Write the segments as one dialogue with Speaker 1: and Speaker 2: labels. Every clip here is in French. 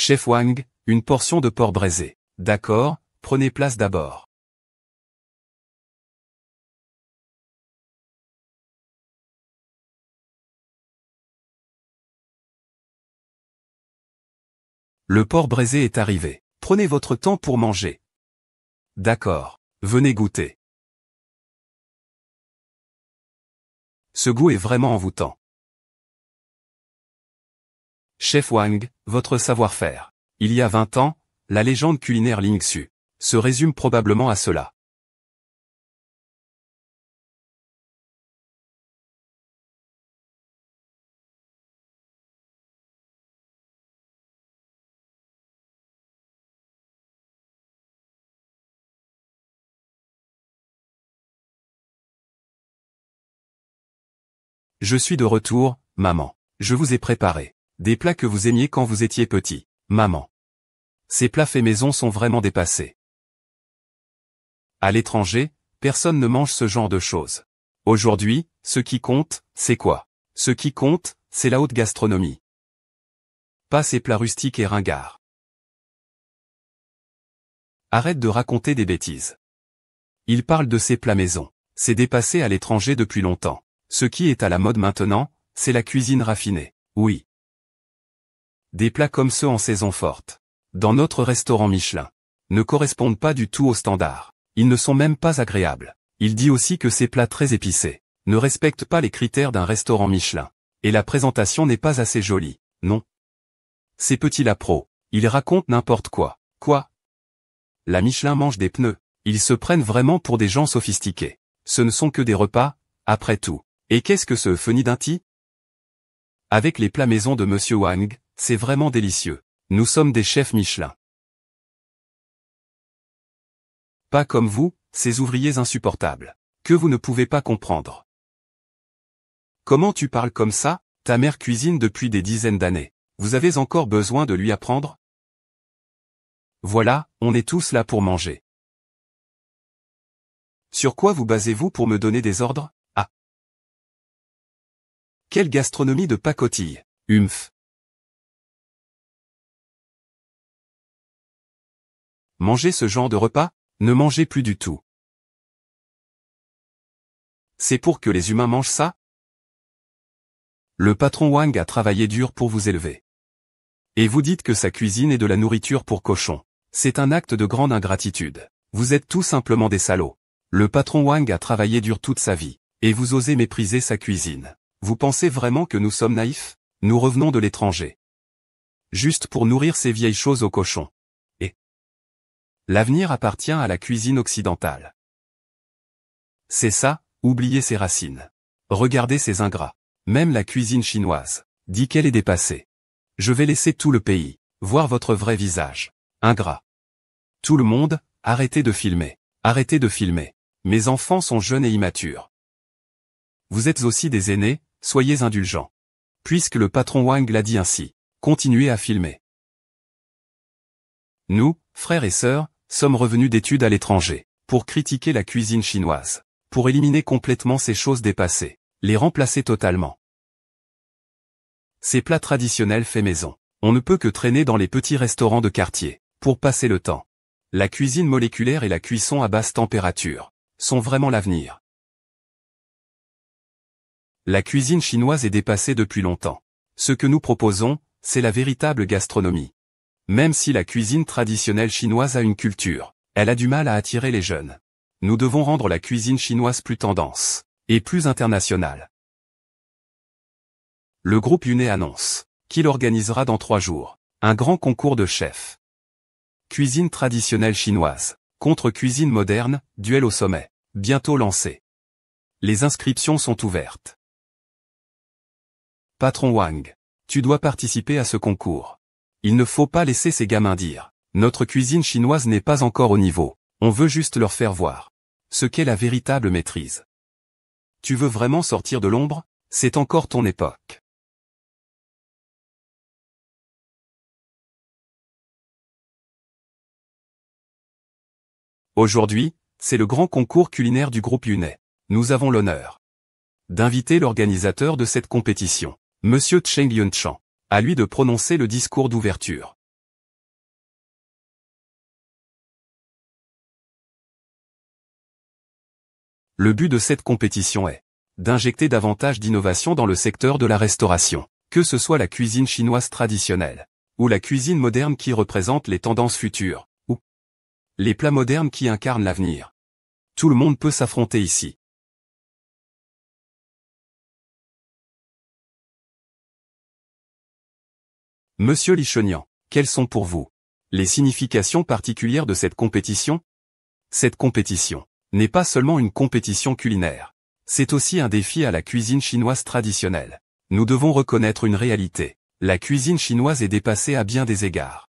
Speaker 1: Chef Wang, une portion de porc braisé. D'accord, prenez place d'abord. Le porc braisé est arrivé. Prenez votre temps pour manger. D'accord. Venez goûter. Ce goût est vraiment envoûtant. Chef Wang, votre savoir-faire. Il y a 20 ans, la légende culinaire Ling Xu se résume probablement à cela. Je suis de retour, maman. Je vous ai préparé des plats que vous aimiez quand vous étiez petit, maman. Ces plats faits maison sont vraiment dépassés. À l'étranger, personne ne mange ce genre de choses. Aujourd'hui, ce qui compte, c'est quoi? Ce qui compte, c'est la haute gastronomie. Pas ces plats rustiques et ringards. Arrête de raconter des bêtises. Il parle de ces plats maison. C'est dépassé à l'étranger depuis longtemps. Ce qui est à la mode maintenant, c'est la cuisine raffinée. Oui. Des plats comme ceux en saison forte, dans notre restaurant Michelin, ne correspondent pas du tout aux standards. Ils ne sont même pas agréables. Il dit aussi que ces plats très épicés ne respectent pas les critères d'un restaurant Michelin. Et la présentation n'est pas assez jolie, non. Ces petits lapros, ils racontent n'importe quoi. Quoi? La Michelin mange des pneus. Ils se prennent vraiment pour des gens sophistiqués. Ce ne sont que des repas, après tout. Et qu'est-ce que ce fenidinti? Avec les plats maison de Monsieur Wang, c'est vraiment délicieux. Nous sommes des chefs Michelin. Pas comme vous, ces ouvriers insupportables. Que vous ne pouvez pas comprendre. Comment tu parles comme ça? Ta mère cuisine depuis des dizaines d'années. Vous avez encore besoin de lui apprendre? Voilà, on est tous là pour manger. Sur quoi vous basez-vous pour me donner des ordres? Ah. Quelle gastronomie de pacotille. Humph. Mangez ce genre de repas? Ne mangez plus du tout. C'est pour que les humains mangent ça? Le patron Wang a travaillé dur pour vous élever. Et vous dites que sa cuisine est de la nourriture pour cochons. C'est un acte de grande ingratitude. Vous êtes tout simplement des salauds. Le patron Wang a travaillé dur toute sa vie. Et vous osez mépriser sa cuisine. Vous pensez vraiment que nous sommes naïfs? Nous revenons de l'étranger. Juste pour nourrir ces vieilles choses aux cochons. Et l'avenir appartient à la cuisine occidentale. C'est ça, oubliez ses racines. Regardez ces ingrats. Même la cuisine chinoise dit qu'elle est dépassée. Je vais laisser tout le pays voir votre vrai visage. Ingrat. Tout le monde, arrêtez de filmer. Arrêtez de filmer. Mes enfants sont jeunes et immatures. Vous êtes aussi des aînés, soyez indulgents. Puisque le patron Wang l'a dit ainsi, continuez à filmer. Nous, frères et sœurs, sommes revenus d'études à l'étranger, pour critiquer la cuisine chinoise, pour éliminer complètement ces choses dépassées, les remplacer totalement. Ces plats traditionnels faits maison, on ne peut que traîner dans les petits restaurants de quartier, pour passer le temps. La cuisine moléculaire et la cuisson à basse température sont vraiment l'avenir. La cuisine chinoise est dépassée depuis longtemps. Ce que nous proposons, c'est la véritable gastronomie. Même si la cuisine traditionnelle chinoise a une culture, elle a du mal à attirer les jeunes. Nous devons rendre la cuisine chinoise plus tendance, et plus internationale. Le groupe Yuné annonce qu'il organisera dans 3 jours un grand concours de chefs. Cuisine traditionnelle chinoise, contre cuisine moderne, duel au sommet, bientôt lancé. Les inscriptions sont ouvertes. Patron Wang, tu dois participer à ce concours. Il ne faut pas laisser ces gamins dire « Notre cuisine chinoise n'est pas encore au niveau, on veut juste leur faire voir ce qu'est la véritable maîtrise. » Tu veux vraiment sortir de l'ombre? C'est encore ton époque. Aujourd'hui, c'est le grand concours culinaire du groupe Yuné. Nous avons l'honneur d'inviter l'organisateur de cette compétition, Monsieur Cheng Yunchan, à lui de prononcer le discours d'ouverture. Le but de cette compétition est d'injecter davantage d'innovation dans le secteur de la restauration, que ce soit la cuisine chinoise traditionnelle, ou la cuisine moderne qui représente les tendances futures, ou les plats modernes qui incarnent l'avenir. Tout le monde peut s'affronter ici. Monsieur Lichenian, quelles sont pour vous les significations particulières de cette compétition? Cette compétition n'est pas seulement une compétition culinaire. C'est aussi un défi à la cuisine chinoise traditionnelle. Nous devons reconnaître une réalité. La cuisine chinoise est dépassée à bien des égards.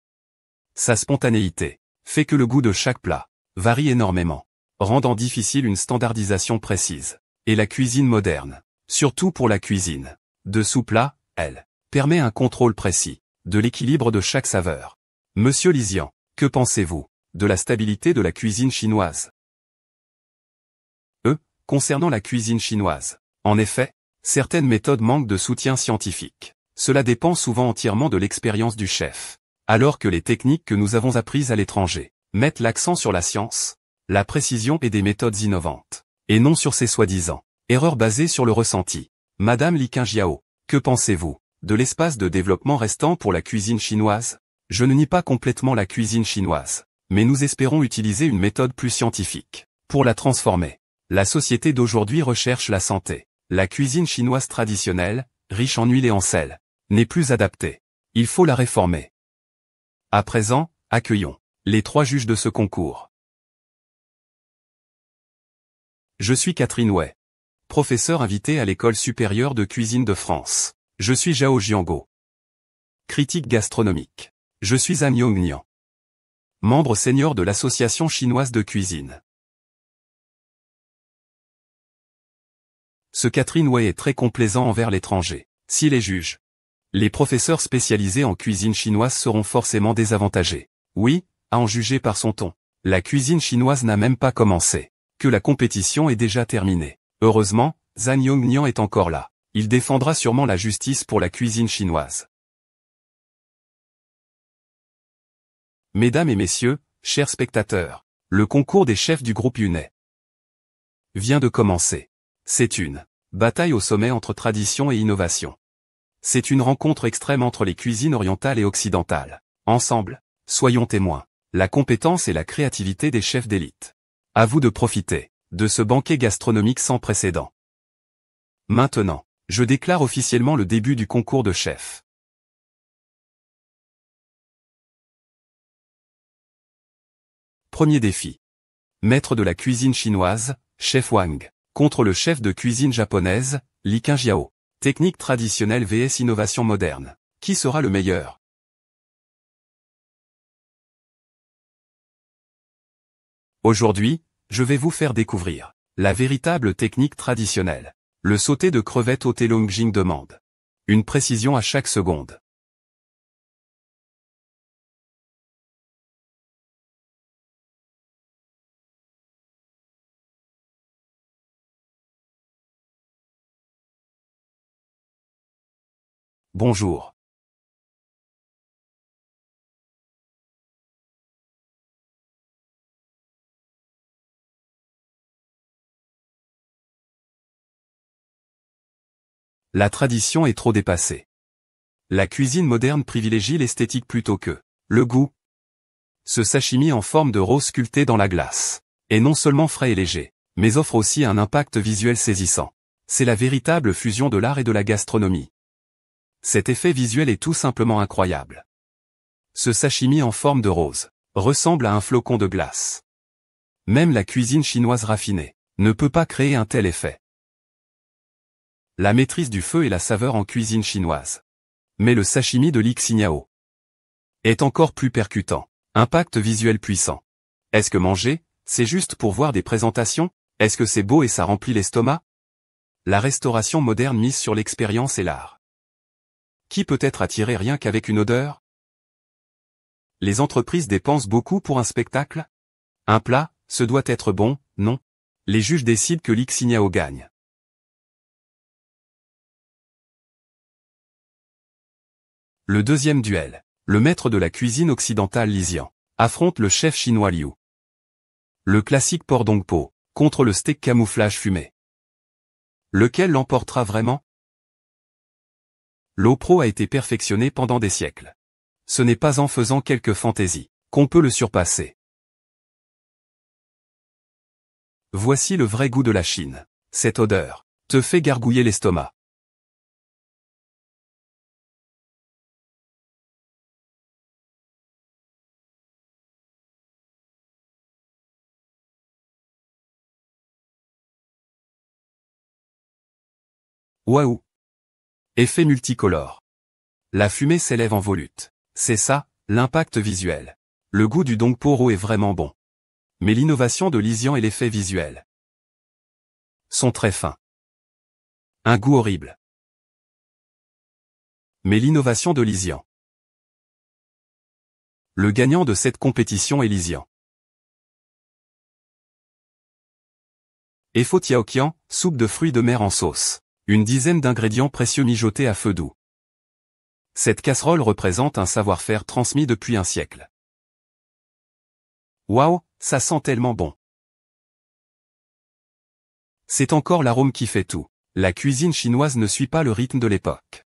Speaker 1: Sa spontanéité fait que le goût de chaque plat varie énormément, rendant difficile une standardisation précise. Et la cuisine moderne, surtout pour la cuisine de sous-plat, elle permet un contrôle précis de l'équilibre de chaque saveur. Monsieur Lizian, que pensez-vous de la stabilité de la cuisine chinoise? Concernant la cuisine chinoise. En effet, certaines méthodes manquent de soutien scientifique. Cela dépend souvent entièrement de l'expérience du chef. Alors que les techniques que nous avons apprises à l'étranger mettent l'accent sur la science, la précision et des méthodes innovantes, et non sur ces soi-disant erreurs basées sur le ressenti. Madame Li Qingjiao, que pensez-vous de l'espace de développement restant pour la cuisine chinoise? Je ne nie pas complètement la cuisine chinoise, mais nous espérons utiliser une méthode plus scientifique pour la transformer. La société d'aujourd'hui recherche la santé. La cuisine chinoise traditionnelle, riche en huile et en sel, n'est plus adaptée. Il faut la réformer. À présent, accueillons les 3 juges de ce concours. Je suis Catherine Wei, professeure invitée à l'École supérieure de cuisine de France. Je suis Zhao Jianguo, critique gastronomique. Je suis Zhang Yongnian, membre senior de l'Association chinoise de cuisine. Ce Catherine Wei est très complaisant envers l'étranger. Si les juges, les professeurs spécialisés en cuisine chinoise seront forcément désavantagés. Oui, à en juger par son ton. La cuisine chinoise n'a même pas commencé, que la compétition est déjà terminée. Heureusement, Zhang Yongnian est encore là. Il défendra sûrement la justice pour la cuisine chinoise. Mesdames et messieurs, chers spectateurs, le concours des chefs du groupe Yunai vient de commencer. C'est une bataille au sommet entre tradition et innovation. C'est une rencontre extrême entre les cuisines orientales et occidentales. Ensemble, soyons témoins, la compétence et la créativité des chefs d'élite. À vous de profiter de ce banquet gastronomique sans précédent. Maintenant, je déclare officiellement le début du concours de chefs. Premier défi. Maître de la cuisine chinoise, chef Wang, contre le chef de cuisine japonaise, Li Qingjiao. Technique traditionnelle vs innovation moderne. Qui sera le meilleur? Aujourd'hui, je vais vous faire découvrir la véritable technique traditionnelle. Le sauté de crevettes au Telongjing demande une précision à chaque seconde. Bonjour. La tradition est trop dépassée. La cuisine moderne privilégie l'esthétique plutôt que le goût. Ce sashimi en forme de rose sculpté dans la glace est non seulement frais et léger, mais offre aussi un impact visuel saisissant. C'est la véritable fusion de l'art et de la gastronomie. Cet effet visuel est tout simplement incroyable. Ce sashimi en forme de rose ressemble à un flocon de glace. Même la cuisine chinoise raffinée ne peut pas créer un tel effet. La maîtrise du feu et la saveur en cuisine chinoise. Mais le sashimi de Li Qingjiao est encore plus percutant. Impact visuel puissant. Est-ce que manger, c'est juste pour voir des présentations? Est-ce que c'est beau et ça remplit l'estomac? La restauration moderne mise sur l'expérience et l'art. Qui peut être attiré rien qu'avec une odeur? Les entreprises dépensent beaucoup pour un spectacle? Un plat, ce doit être bon, non? Les juges décident que Li Qingjiao gagne. Le deuxième duel. Le maître de la cuisine occidentale Li Zian affronte le chef chinois Liu. Le classique Pordongpo contre le steak camouflage fumé. Lequel l'emportera vraiment? L'eau pro a été perfectionné pendant des siècles. Ce n'est pas en faisant quelques fantaisies qu'on peut le surpasser. Voici le vrai goût de la Chine. Cette odeur te fait gargouiller l'estomac. Waouh! Effet multicolore. La fumée s'élève en volute. C'est ça, l'impact visuel. Le goût du Dongpo est vraiment bon. Mais l'innovation de Lysian et l'effet visuel sont très fins. Un goût horrible. Mais l'innovation de Lysian. Le gagnant de cette compétition est Lysian. Efo Tiaoqian, soupe de fruits de mer en sauce. Une dizaine d'ingrédients précieux mijotés à feu doux. Cette casserole représente un savoir-faire transmis depuis un siècle. Waouh, ça sent tellement bon. C'est encore l'arôme qui fait tout. La cuisine chinoise ne suit pas le rythme de l'époque.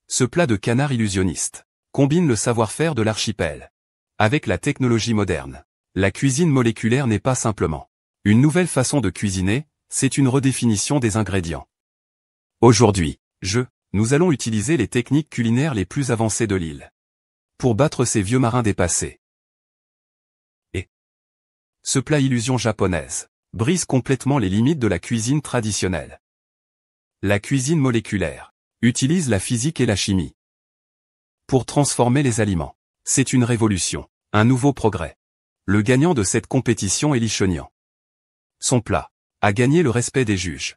Speaker 1: Ce plat de canard illusionniste combine le savoir-faire de l'archipel avec la technologie moderne. La cuisine moléculaire n'est pas simplement une nouvelle façon de cuisiner, c'est une redéfinition des ingrédients. Aujourd'hui, nous allons utiliser les techniques culinaires les plus avancées de l'île pour battre ces vieux marins dépassés. Et ce plat illusion japonaise brise complètement les limites de la cuisine traditionnelle. La cuisine moléculaire utilise la physique et la chimie pour transformer les aliments. C'est une révolution, un nouveau progrès. Le gagnant de cette compétition est Li Shenian. Son plat a gagné le respect des juges.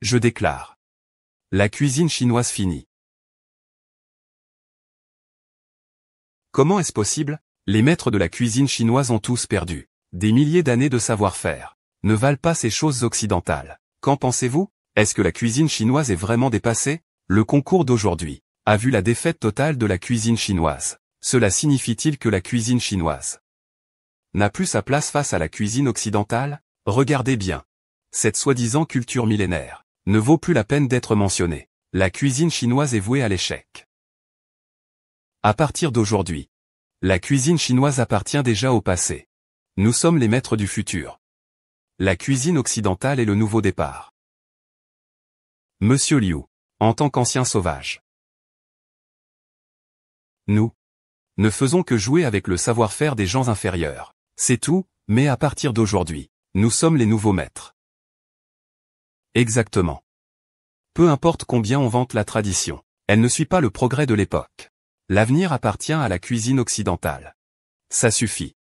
Speaker 1: Je déclare. La cuisine chinoise finie. Comment est-ce possible? Les maîtres de la cuisine chinoise ont tous perdu. Des milliers d'années de savoir-faire ne valent pas ces choses occidentales. Qu'en pensez-vous? Est-ce que la cuisine chinoise est vraiment dépassée? Le concours d'aujourd'hui a vu la défaite totale de la cuisine chinoise. Cela signifie-t-il que la cuisine chinoise n'a plus sa place face à la cuisine occidentale? Regardez bien. Cette soi-disant culture millénaire ne vaut plus la peine d'être mentionnée. La cuisine chinoise est vouée à l'échec. À partir d'aujourd'hui, la cuisine chinoise appartient déjà au passé. Nous sommes les maîtres du futur. La cuisine occidentale est le nouveau départ. Monsieur Liu, en tant qu'ancien sauvage. Nous ne faisons que jouer avec le savoir-faire des gens inférieurs. C'est tout, mais à partir d'aujourd'hui, nous sommes les nouveaux maîtres. Exactement. Peu importe combien on vante la tradition, elle ne suit pas le progrès de l'époque. L'avenir appartient à la cuisine occidentale. Ça suffit.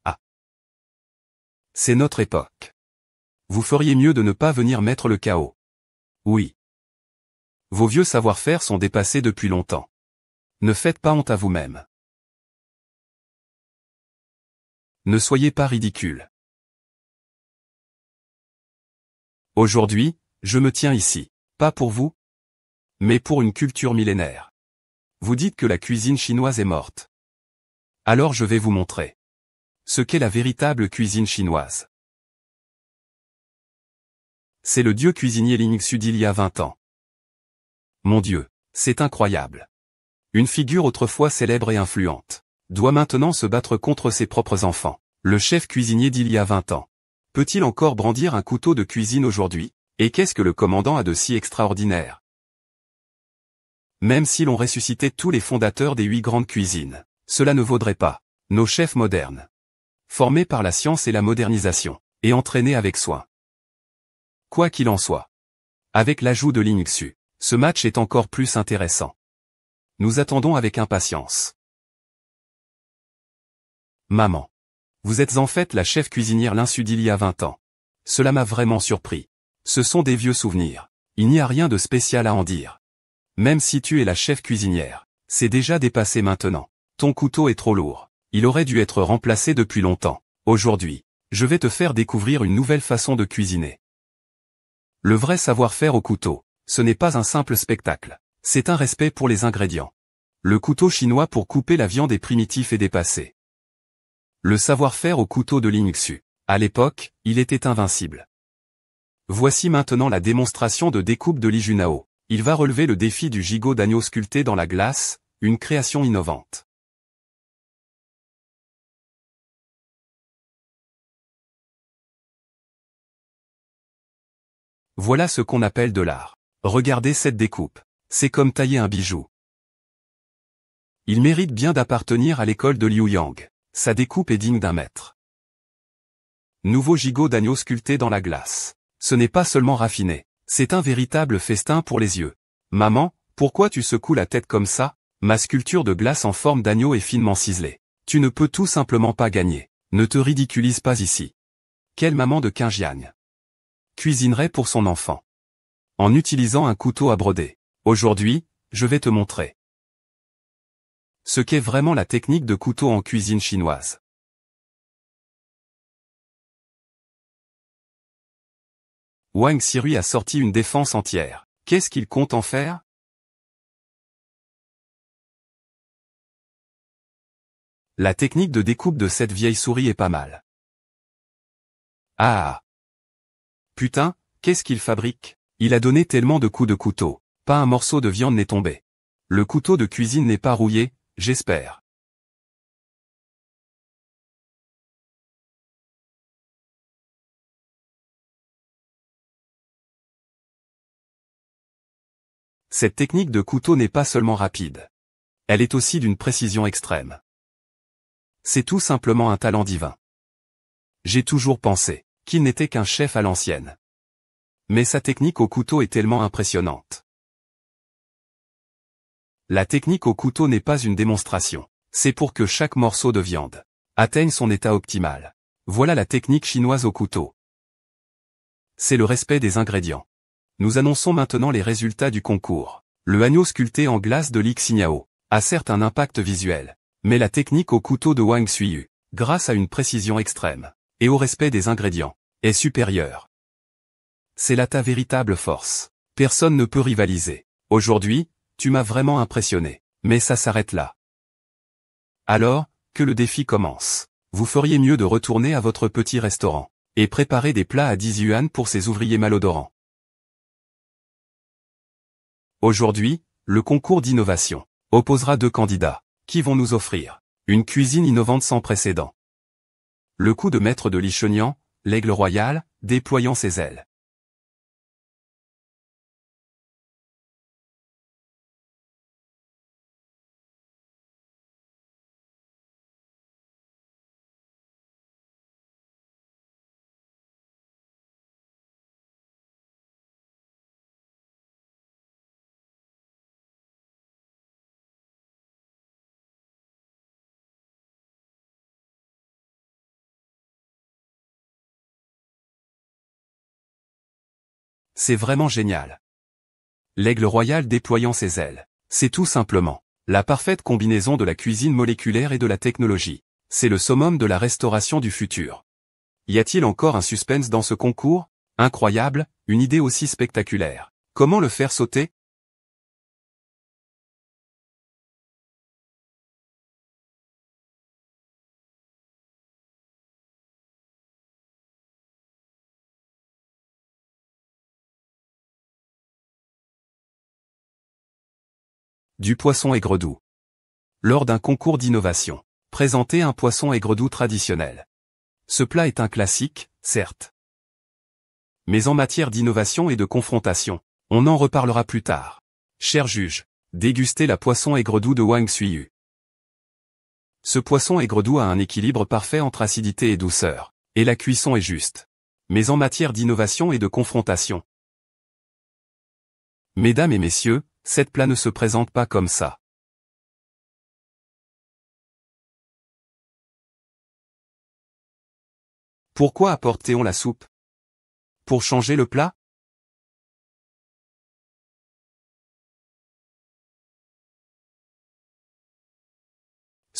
Speaker 1: Ah. C'est notre époque. Vous feriez mieux de ne pas venir mettre le chaos. Oui. Vos vieux savoir-faire sont dépassés depuis longtemps. Ne faites pas honte à vous-même. Ne soyez pas ridicule. Aujourd'hui, je me tiens ici, pas pour vous, mais pour une culture millénaire. Vous dites que la cuisine chinoise est morte. Alors je vais vous montrer ce qu'est la véritable cuisine chinoise. C'est le dieu cuisinier Ling Xu d'il y a 20 ans. Mon Dieu, c'est incroyable. Une figure autrefois célèbre et influente doit maintenant se battre contre ses propres enfants. Le chef cuisinier d'il y a 20 ans. Peut-il encore brandir un couteau de cuisine aujourd'hui? Et qu'est-ce que le commandant a de si extraordinaire? Même si l'on ressuscitait tous les fondateurs des 8 grandes cuisines, cela ne vaudrait pas nos chefs modernes. Formés par la science et la modernisation, et entraînés avec soin. Quoi qu'il en soit. Avec l'ajout de Ling Xu, ce match est encore plus intéressant. Nous attendons avec impatience. Maman. Vous êtes en fait la chef cuisinière Ling Xu d'il y a 20 ans. Cela m'a vraiment surpris. Ce sont des vieux souvenirs. Il n'y a rien de spécial à en dire. Même si tu es la chef cuisinière, c'est déjà dépassé maintenant. Ton couteau est trop lourd. Il aurait dû être remplacé depuis longtemps. Aujourd'hui, je vais te faire découvrir une nouvelle façon de cuisiner. Le vrai savoir-faire au couteau, ce n'est pas un simple spectacle. C'est un respect pour les ingrédients. Le couteau chinois pour couper la viande est primitif et dépassé. Le savoir-faire au couteau de Ling Xu. À l'époque, il était invincible. Voici maintenant la démonstration de découpe de Li Junao. Il va relever le défi du gigot d'agneau sculpté dans la glace, une création innovante. Voilà ce qu'on appelle de l'art. Regardez cette découpe. C'est comme tailler un bijou. Il mérite bien d'appartenir à l'école de Liu Yang. Sa découpe est digne d'un maître. Nouveau gigot d'agneau sculpté dans la glace. Ce n'est pas seulement raffiné, c'est un véritable festin pour les yeux. Maman, pourquoi tu secoues la tête comme ça? Ma sculpture de glace en forme d'agneau est finement ciselée. Tu ne peux tout simplement pas gagner. Ne te ridiculise pas ici. Quelle maman de Qingjiang cuisinerait pour son enfant en utilisant un couteau à broder? Aujourd'hui, je vais te montrer ce qu'est vraiment la technique de couteau en cuisine chinoise. Wang Sirui a sorti une défense entière. Qu'est-ce qu'il compte en faire? La technique de découpe de cette vieille souris est pas mal. Ah! Putain, qu'est-ce qu'il fabrique? Il a donné tellement de coups de couteau. Pas un morceau de viande n'est tombé. Le couteau de cuisine n'est pas rouillé, j'espère. Cette technique de couteau n'est pas seulement rapide. Elle est aussi d'une précision extrême. C'est tout simplement un talent divin. J'ai toujours pensé qu'il n'était qu'un chef à l'ancienne. Mais sa technique au couteau est tellement impressionnante. La technique au couteau n'est pas une démonstration. C'est pour que chaque morceau de viande atteigne son état optimal. Voilà la technique chinoise au couteau. C'est le respect des ingrédients. Nous annonçons maintenant les résultats du concours. Le agneau sculpté en glace de Li Xinyao a certes un impact visuel, mais la technique au couteau de Wang Sirui, grâce à une précision extrême et au respect des ingrédients, est supérieure. C'est là ta véritable force. Personne ne peut rivaliser. Aujourd'hui, tu m'as vraiment impressionné. Mais ça s'arrête là. Alors, que le défi commence. Vous feriez mieux de retourner à votre petit restaurant et préparer des plats à 10 yuan pour ces ouvriers malodorants. Aujourd'hui, le concours d'innovation opposera deux candidats qui vont nous offrir une cuisine innovante sans précédent. Le coup de maître de Li Shenyang, l'aigle royal, déployant ses ailes. C'est vraiment génial. L'aigle royal déployant ses ailes. C'est tout simplement la parfaite combinaison de la cuisine moléculaire et de la technologie. C'est le summum de la restauration du futur. Y a-t-il encore un suspense dans ce concours? Incroyable, une idée aussi spectaculaire. Comment le faire sauter? Du poisson aigre-doux. Lors d'un concours d'innovation, présentez un poisson aigre-doux traditionnel. Ce plat est un classique, certes. Mais en matière d'innovation et de confrontation, on en reparlera plus tard. Cher juge, dégustez la poisson aigre-doux de Wang Sirui. Ce poisson aigre-doux a un équilibre parfait entre acidité et douceur, et la cuisson est juste. Mais en matière d'innovation et de confrontation. Mesdames et messieurs, cette plat ne se présente pas comme ça. Pourquoi apportez-on la soupe? Pour changer le plat?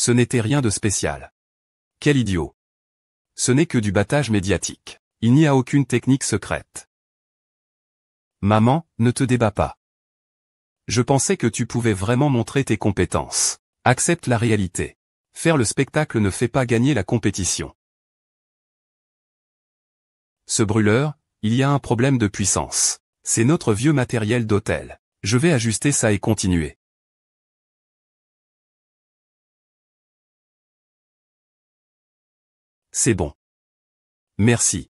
Speaker 1: Ce n'était rien de spécial. Quel idiot. Ce n'est que du battage médiatique. Il n'y a aucune technique secrète. Maman, ne te débats pas. Je pensais que tu pouvais vraiment montrer tes compétences. Accepte la réalité. Faire le spectacle ne fait pas gagner la compétition. Ce brûleur, il y a un problème de puissance. C'est notre vieux matériel d'hôtel. Je vais ajuster ça et continuer. C'est bon. Merci.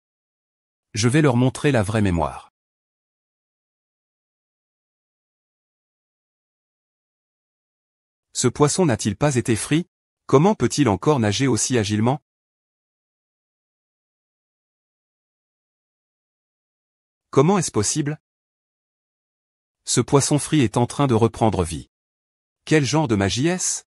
Speaker 1: Je vais leur montrer la vraie mémoire. Ce poisson n'a-t-il pas été frit? Comment peut-il encore nager aussi agilement? Comment est-ce possible? Ce poisson frit est en train de reprendre vie. Quel genre de magie est-ce?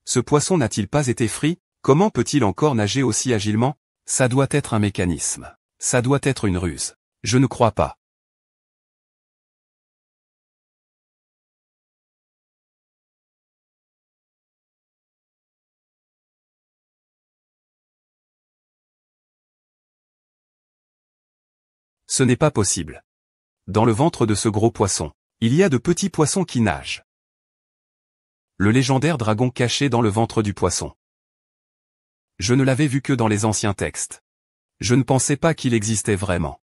Speaker 1: Ce poisson n'a-t-il pas été frit? Comment peut-il encore nager aussi agilement? Ça doit être un mécanisme. Ça doit être une ruse. Je ne crois pas. Ce n'est pas possible. Dans le ventre de ce gros poisson, il y a de petits poissons qui nagent. Le légendaire dragon caché dans le ventre du poisson. Je ne l'avais vu que dans les anciens textes. Je ne pensais pas qu'il existait vraiment.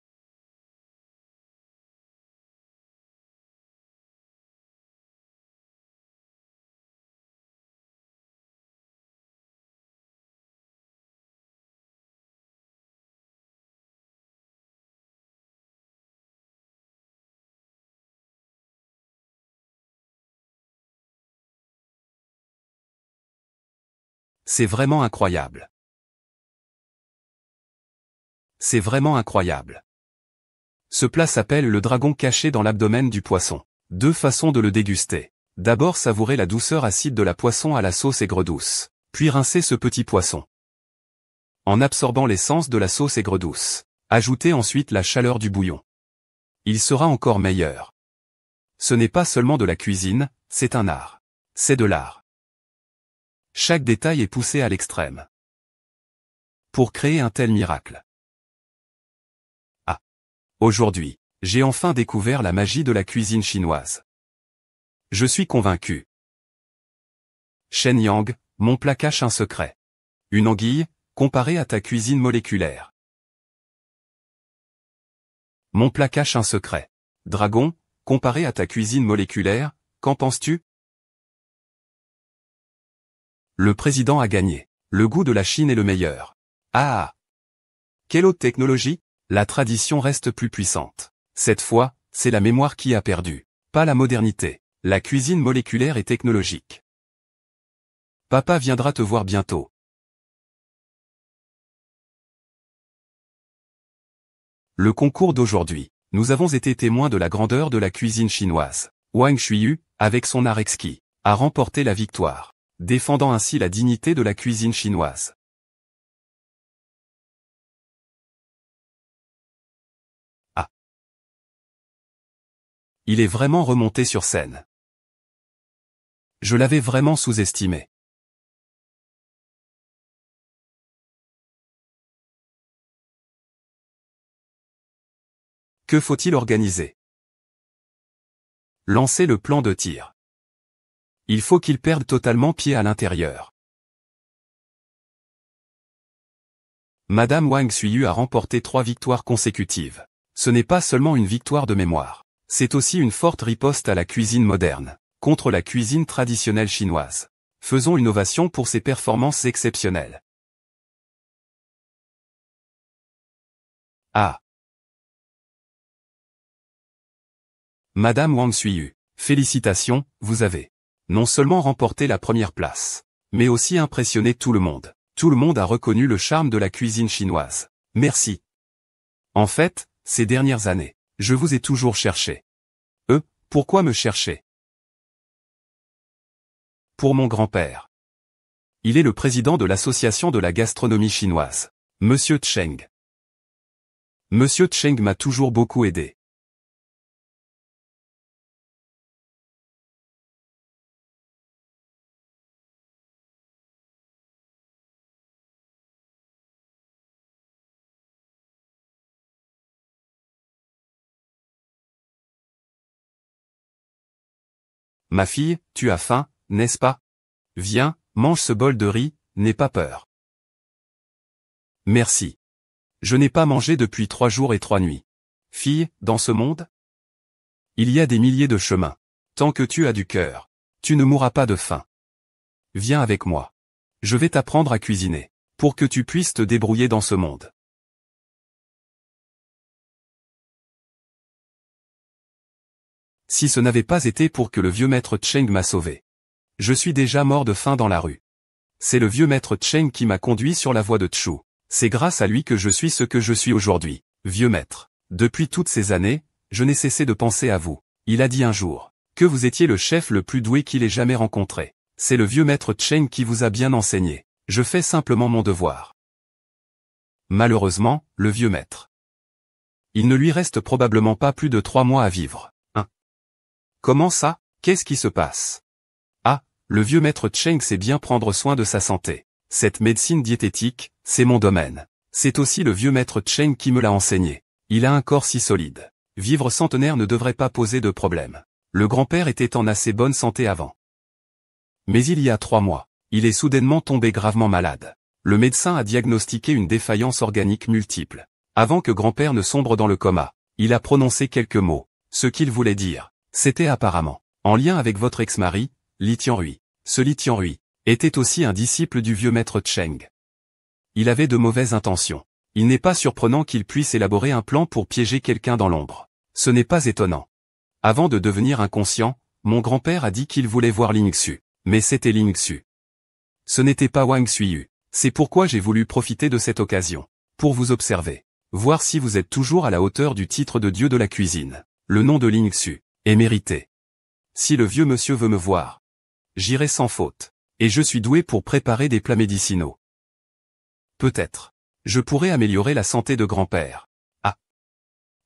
Speaker 1: C'est vraiment incroyable. C'est vraiment incroyable. Ce plat s'appelle le dragon caché dans l'abdomen du poisson. Deux façons de le déguster. D'abord savourer la douceur acide de la poisson à la sauce aigre-douce, puis rincer ce petit poisson. En absorbant l'essence de la sauce aigre-douce, ajoutez ensuite la chaleur du bouillon. Il sera encore meilleur. Ce n'est pas seulement de la cuisine, c'est un art. C'est de l'art. Chaque détail est poussé à l'extrême. Pour créer un tel miracle. Ah. Aujourd'hui, j'ai enfin découvert la magie de la cuisine chinoise. Je suis convaincu. Shen Yang, mon plat cache un secret. Une anguille, comparée à ta cuisine moléculaire. Mon plat cache un secret. Dragon, comparé à ta cuisine moléculaire, qu'en penses-tu? Le président a gagné. Le goût de la Chine est le meilleur. Ah! Quelle autre technologie? La tradition reste plus puissante. Cette fois, c'est la mémoire qui a perdu. Pas la modernité. La cuisine moléculaire est technologique. Papa viendra te voir bientôt. Le concours d'aujourd'hui. Nous avons été témoins de la grandeur de la cuisine chinoise. Wang Xuyu, avec son art exquis, a remporté la victoire, défendant ainsi la dignité de la cuisine chinoise. Ah. Il est vraiment remonté sur scène. Je l'avais vraiment sous-estimé. Que faut-il organiser? Lancer le plan de tir. Il faut qu'il perde totalement pied à l'intérieur. Madame Wang Xuyu a remporté 3 victoires consécutives. Ce n'est pas seulement une victoire de mémoire. C'est aussi une forte riposte à la cuisine moderne, contre la cuisine traditionnelle chinoise. Faisons une ovation pour ses performances exceptionnelles. Ah. Madame Wang Xuyu, félicitations, vous avez non seulement remporté la première place, mais aussi impressionné tout le monde. Tout le monde a reconnu le charme de la cuisine chinoise. Merci. En fait, ces dernières années, je vous ai toujours cherché. Pourquoi me chercher? Pour mon grand-père. Il est le président de l'association de la gastronomie chinoise. Monsieur Cheng. Monsieur Cheng m'a toujours beaucoup aidé. Ma fille, tu as faim, n'est-ce pas? Viens, mange ce bol de riz, n'aie pas peur. Merci. Je n'ai pas mangé depuis 3 jours et 3 nuits. Fille, dans ce monde, il y a des milliers de chemins. Tant que tu as du cœur, tu ne mourras pas de faim. Viens avec moi. Je vais t'apprendre à cuisiner, pour que tu puisses te débrouiller dans ce monde. Si ce n'avait pas été pour que le vieux maître Cheng m'a sauvé. Je suis déjà mort de faim dans la rue. C'est le vieux maître Cheng qui m'a conduit sur la voie de Chu. C'est grâce à lui que je suis ce que je suis aujourd'hui. Vieux maître. Depuis toutes ces années, je n'ai cessé de penser à vous. Il a dit un jour que vous étiez le chef le plus doué qu'il ait jamais rencontré. C'est le vieux maître Cheng qui vous a bien enseigné. Je fais simplement mon devoir. Malheureusement, le vieux maître. Il ne lui reste probablement pas plus de 3 mois à vivre. Comment ça? Qu'est-ce qui se passe? Ah, le vieux maître Cheng sait bien prendre soin de sa santé. Cette médecine diététique, c'est mon domaine. C'est aussi le vieux maître Cheng qui me l'a enseigné. Il a un corps si solide. Vivre centenaire ne devrait pas poser de problème. Le grand-père était en assez bonne santé avant. Mais il y a 3 mois, il est soudainement tombé gravement malade. Le médecin a diagnostiqué une défaillance organique multiple. Avant que grand-père ne sombre dans le coma, il a prononcé quelques mots. Ce qu'il voulait dire, c'était apparemment en lien avec votre ex-mari, Li Tianrui. Ce Li Tianrui était aussi un disciple du vieux maître Cheng. Il avait de mauvaises intentions. Il n'est pas surprenant qu'il puisse élaborer un plan pour piéger quelqu'un dans l'ombre. Ce n'est pas étonnant. Avant de devenir inconscient, mon grand-père a dit qu'il voulait voir Ling Xu. Mais c'était Ling Xu. Ce n'était pas Wang Suiyu. C'est pourquoi j'ai voulu profiter de cette occasion. Pour vous observer. Voir si vous êtes toujours à la hauteur du titre de dieu de la cuisine. Le nom de Ling Xu est mérité. Si le vieux monsieur veut me voir, j'irai sans faute. Et je suis doué pour préparer des plats médicinaux. Peut-être. Je pourrais améliorer la santé de grand-père. Ah.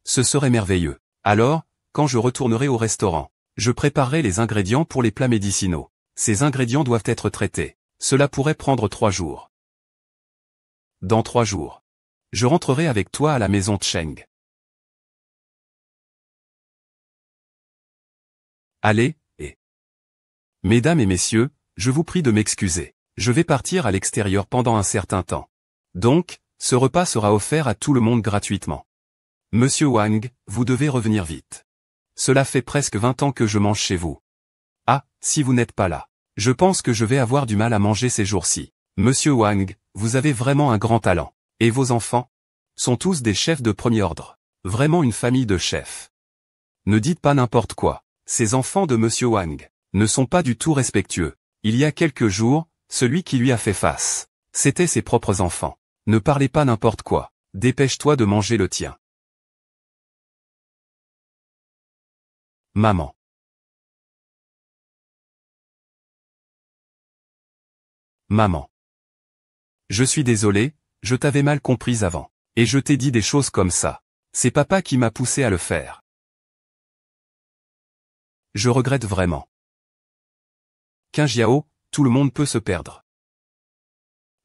Speaker 1: Ce serait merveilleux. Alors, quand je retournerai au restaurant, je préparerai les ingrédients pour les plats médicinaux. Ces ingrédients doivent être traités. Cela pourrait prendre 3 jours. Dans 3 jours. Je rentrerai avec toi à la maison Cheng. Allez, et... Mesdames et messieurs, je vous prie de m'excuser. Je vais partir à l'extérieur pendant un certain temps. Donc, ce repas sera offert à tout le monde gratuitement. Monsieur Wang, vous devez revenir vite. Cela fait presque 20 ans que je mange chez vous. Ah, si vous n'êtes pas là. Je pense que je vais avoir du mal à manger ces jours-ci. Monsieur Wang, vous avez vraiment un grand talent. Et vos enfants? Sont tous des chefs de premier ordre. Vraiment une famille de chefs. Ne dites pas n'importe quoi. Ces enfants de Monsieur Wang ne sont pas du tout respectueux. Il y a quelques jours, celui qui lui a fait face, c'était ses propres enfants. Ne parlez pas n'importe quoi. Dépêche-toi de manger le tien. Maman. Maman. Je suis désolé, je t'avais mal comprise avant. Et je t'ai dit des choses comme ça. C'est papa qui m'a poussé à le faire. Je regrette vraiment. Qingjiao, tout le monde peut se perdre.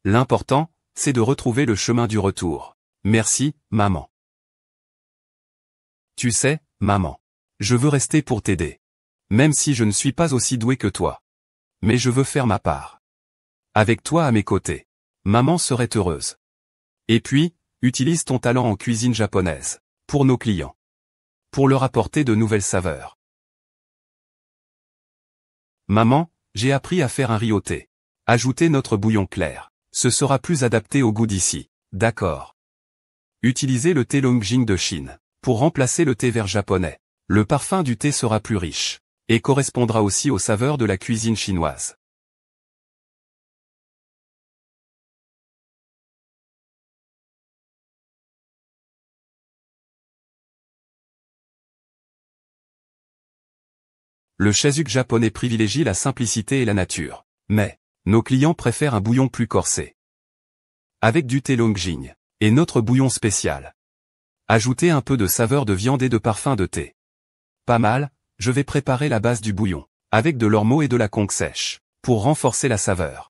Speaker 1: L'important, c'est de retrouver le chemin du retour. Merci, maman. Tu sais, maman. Je veux rester pour t'aider. Même si je ne suis pas aussi doué que toi. Mais je veux faire ma part. Avec toi à mes côtés. Maman serait heureuse. Et puis, utilise ton talent en cuisine japonaise. Pour nos clients. Pour leur apporter de nouvelles saveurs. Maman, j'ai appris à faire un riz au thé. Ajoutez notre bouillon clair. Ce sera plus adapté au goût d'ici. D'accord. Utilisez le thé Longjing de Chine. Pour remplacer le thé vert japonais. Le parfum du thé sera plus riche. Et correspondra aussi aux saveurs de la cuisine chinoise. Le chazuc japonais privilégie la simplicité et la nature. Mais, nos clients préfèrent un bouillon plus corsé. Avec du thé Longjing. Et notre bouillon spécial. Ajoutez un peu de saveur de viande et de parfum de thé. Pas mal, je vais préparer la base du bouillon. Avec de l'ormeau et de la conque sèche. Pour renforcer la saveur.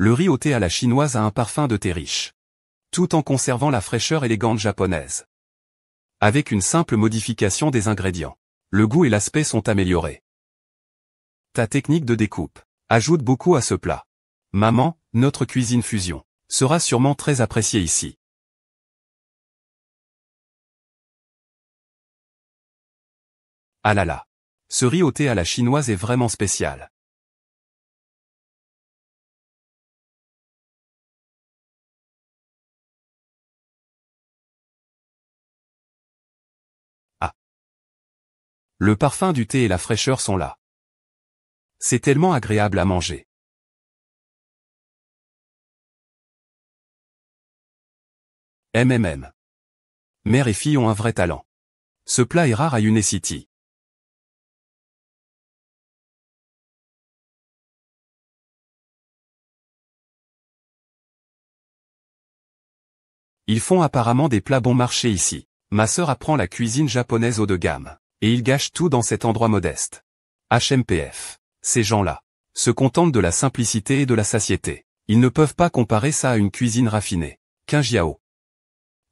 Speaker 1: Le riz au thé à la chinoise a un parfum de thé riche, tout en conservant la fraîcheur élégante japonaise. Avec une simple modification des ingrédients, le goût et l'aspect sont améliorés. Ta technique de découpe ajoute beaucoup à ce plat. Maman, notre cuisine fusion sera sûrement très appréciée ici. Ah là là. Ce riz au thé à la chinoise est vraiment spécial. Ah. Le parfum du thé et la fraîcheur sont là. C'est tellement agréable à manger. MMM. Mère et fille ont un vrai talent. Ce plat est rare à Unicity. Ils font apparemment des plats bon marché ici. Ma sœur apprend la cuisine japonaise haut de gamme. Et ils gâchent tout dans cet endroit modeste. HMPF. Ces gens-là se contentent de la simplicité et de la satiété. Ils ne peuvent pas comparer ça à une cuisine raffinée. Qingjiao.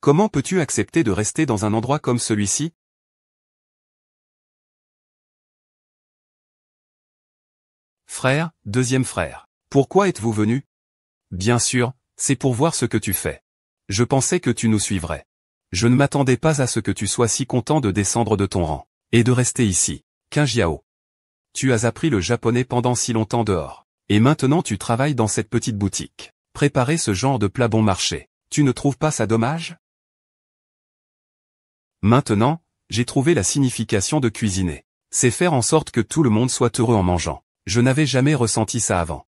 Speaker 1: Comment peux-tu accepter de rester dans un endroit comme celui-ci? Frère, deuxième frère. Pourquoi êtes-vous venu? Bien sûr, c'est pour voir ce que tu fais. Je pensais que tu nous suivrais. Je ne m'attendais pas à ce que tu sois si content de descendre de ton rang, et de rester ici. Qingjiao. Tu as appris le japonais pendant si longtemps dehors. Et maintenant tu travailles dans cette petite boutique. Préparer ce genre de plat bon marché. Tu ne trouves pas ça dommage? Maintenant, j'ai trouvé la signification de cuisiner. C'est faire en sorte que tout le monde soit heureux en mangeant. Je n'avais jamais ressenti ça avant.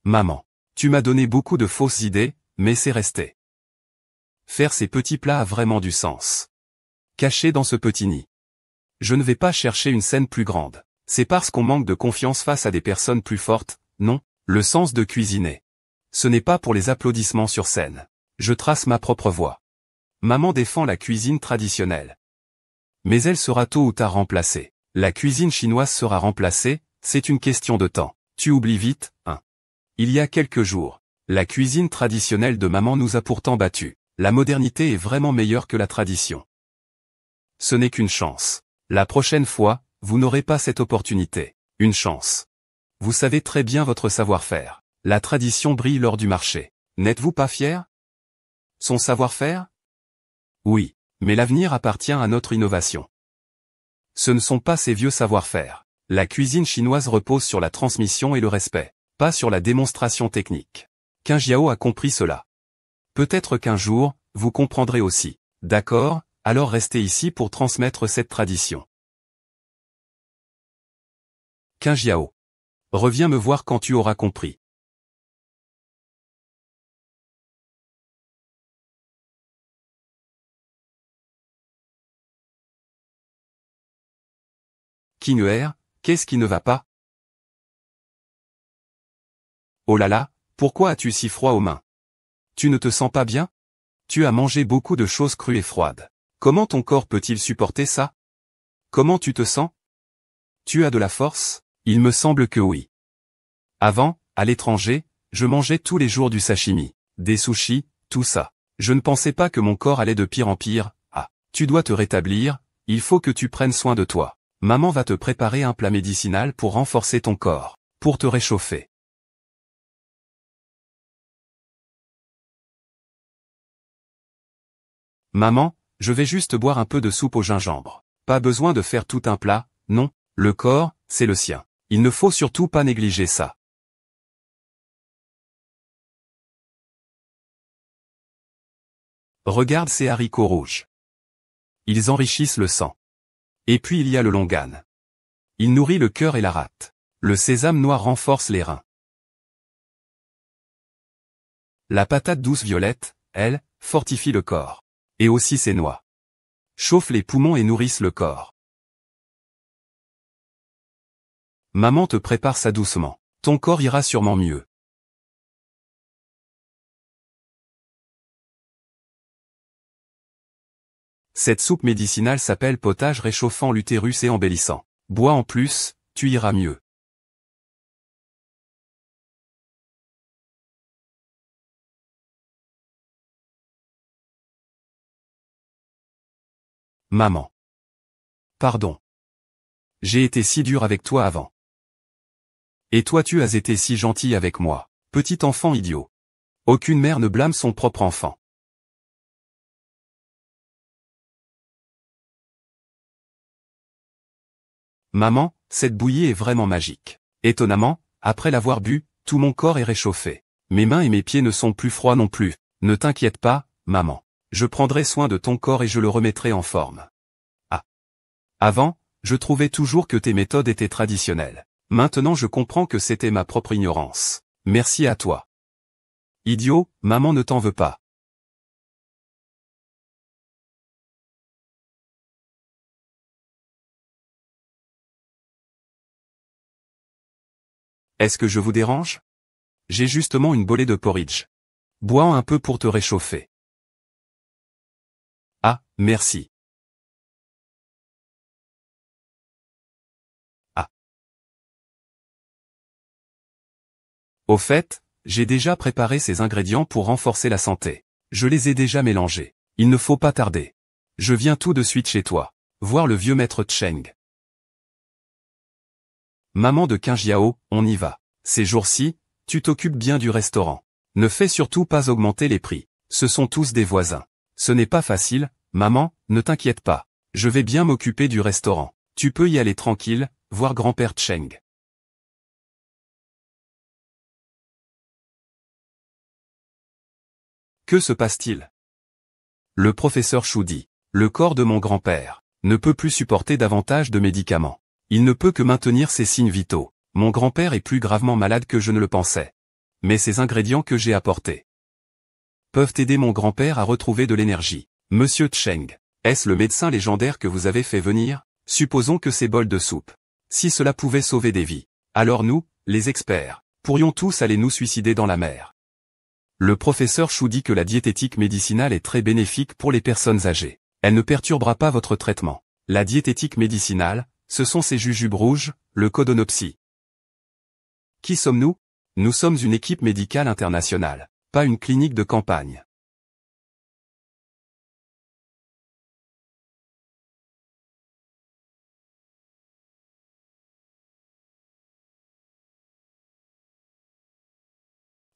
Speaker 1: Maman. Tu m'as donné beaucoup de fausses idées, mais c'est resté. Faire ces petits plats a vraiment du sens. Caché dans ce petit nid. Je ne vais pas chercher une scène plus grande. C'est parce qu'on manque de confiance face à des personnes plus fortes, non, le sens de cuisiner. Ce n'est pas pour les applaudissements sur scène. Je trace ma propre voie. Maman défend la cuisine traditionnelle. Mais elle sera tôt ou tard remplacée. La cuisine chinoise sera remplacée, c'est une question de temps. Tu oublies vite, hein. Il y a quelques jours, la cuisine traditionnelle de maman nous a pourtant battus. La modernité est vraiment meilleure que la tradition. Ce n'est qu'une chance. La prochaine fois, vous n'aurez pas cette opportunité. Une chance. Vous savez très bien votre savoir-faire. La tradition brille lors du marché. N'êtes-vous pas fier? Son savoir-faire? Oui, mais l'avenir appartient à notre innovation. Ce ne sont pas ces vieux savoir-faire. La cuisine chinoise repose sur la transmission et le respect, pas sur la démonstration technique. Qingjiao a compris cela. Peut-être qu'un jour, vous comprendrez aussi. D'accord, alors restez ici pour transmettre cette tradition. Qingjiao. Reviens me voir quand tu auras compris. Qing'er, qu'est-ce qui ne va pas? Oh là là, pourquoi as-tu si froid aux mains? Tu ne te sens pas bien? Tu as mangé beaucoup de choses crues et froides. Comment ton corps peut-il supporter ça? Comment tu te sens? Tu as de la force? Il me semble que oui. Avant, à l'étranger, je mangeais tous les jours du sashimi, des sushis, tout ça. Je ne pensais pas que mon corps allait de pire en pire. Ah, tu dois te rétablir, il faut que tu prennes soin de toi. Maman va te préparer un plat médicinal pour renforcer ton corps, pour te réchauffer. Maman, je vais juste boire un peu de soupe au gingembre. Pas besoin de faire tout un plat, non, le corps, c'est le sien. Il ne faut surtout pas négliger ça. Regarde ces haricots rouges. Ils enrichissent le sang. Et puis il y a le longan. Il nourrit le cœur et la rate. Le sésame noir renforce les reins. La patate douce violette, elle, fortifie le corps. Et aussi ses noix. Chauffent les poumons et nourrissent le corps. Maman te prépare ça doucement. Ton corps ira sûrement mieux. Cette soupe médicinale s'appelle potage réchauffant l'utérus et embellissant. Bois en plus, tu iras mieux. Maman. Pardon. J'ai été si dur avec toi avant. Et toi tu as été si gentil avec moi, petit enfant idiot. Aucune mère ne blâme son propre enfant. Maman, cette bouillie est vraiment magique. Étonnamment, après l'avoir bu, tout mon corps est réchauffé. Mes mains et mes pieds ne sont plus froids non plus. Ne t'inquiète pas, maman. Je prendrai soin de ton corps et je le remettrai en forme. Ah. Avant, je trouvais toujours que tes méthodes étaient traditionnelles. Maintenant je comprends que c'était ma propre ignorance. Merci à toi. Idiot, maman ne t'en veut pas. Est-ce que je vous dérange? J'ai justement une bolée de porridge. Bois un peu pour te réchauffer. Ah, merci. Ah. Au fait, j'ai déjà préparé ces ingrédients pour renforcer la santé. Je les ai déjà mélangés. Il ne faut pas tarder. Je viens tout de suite chez toi, voir le vieux maître Cheng. Maman de Qingjiao, on y va. Ces jours-ci, tu t'occupes bien du restaurant. Ne fais surtout pas augmenter les prix. Ce sont tous des voisins. Ce n'est pas facile, maman, ne t'inquiète pas. Je vais bien m'occuper du restaurant. Tu peux y aller tranquille, voir grand-père Cheng. Que se passe-t-il? Le professeur Chou dit. Le corps de mon grand-père ne peut plus supporter davantage de médicaments. Il ne peut que maintenir ses signes vitaux. Mon grand-père est plus gravement malade que je ne le pensais. Mais ces ingrédients que j'ai apportés peuvent aider mon grand-père à retrouver de l'énergie. Monsieur Cheng, est-ce le médecin légendaire que vous avez fait venir? Supposons que ces bols de soupe. Si cela pouvait sauver des vies, alors nous, les experts, pourrions tous aller nous suicider dans la mer. Le professeur Chou dit que la diététique médicinale est très bénéfique pour les personnes âgées. Elle ne perturbera pas votre traitement. La diététique médicinale, ce sont ces jujubes rouges, le codonopsie. Qui sommes-nous? Nous sommes une équipe médicale internationale, pas une clinique de campagne.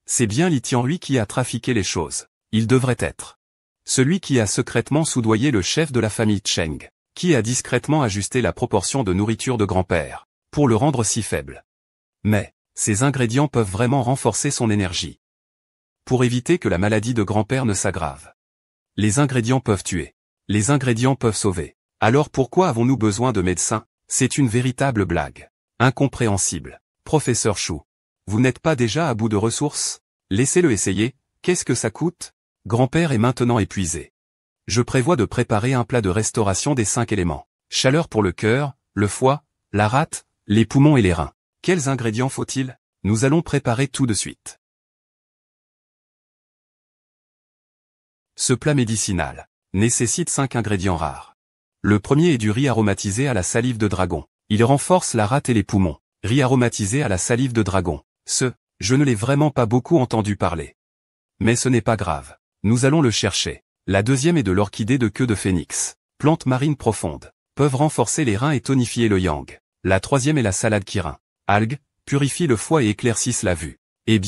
Speaker 1: C'est bien Li Tianhui qui a trafiqué les choses. Il devrait être celui qui a secrètement soudoyé le chef de la famille Cheng, qui a discrètement ajusté la proportion de nourriture de grand-père, pour le rendre si faible. Mais, ces ingrédients peuvent vraiment renforcer son énergie. Pour éviter que la maladie de grand-père ne s'aggrave. Les ingrédients peuvent tuer. Les ingrédients peuvent sauver. Alors pourquoi avons-nous besoin de médecins? C'est une véritable blague. Incompréhensible. Professeur Chou. Vous n'êtes pas déjà à bout de ressources? Laissez-le essayer. Qu'est-ce que ça coûte? Grand-père est maintenant épuisé. Je prévois de préparer un plat de restauration des 5 éléments. Chaleur pour le cœur, le foie, la rate, les poumons et les reins. Quels ingrédients faut-il? Nous allons préparer tout de suite. Ce plat médicinal nécessite 5 ingrédients rares. Le premier est du riz aromatisé à la salive de dragon. Il renforce la rate et les poumons. Riz aromatisé à la salive de dragon. Je ne l'ai vraiment pas beaucoup entendu parler. Mais ce n'est pas grave. Nous allons le chercher. La deuxième est de l'orchidée de queue de phénix. Plante marine profonde. Peuvent renforcer les reins et tonifier le yang. La troisième est la salade kirin. Algues, purifie le foie et éclaircissent la vue. Et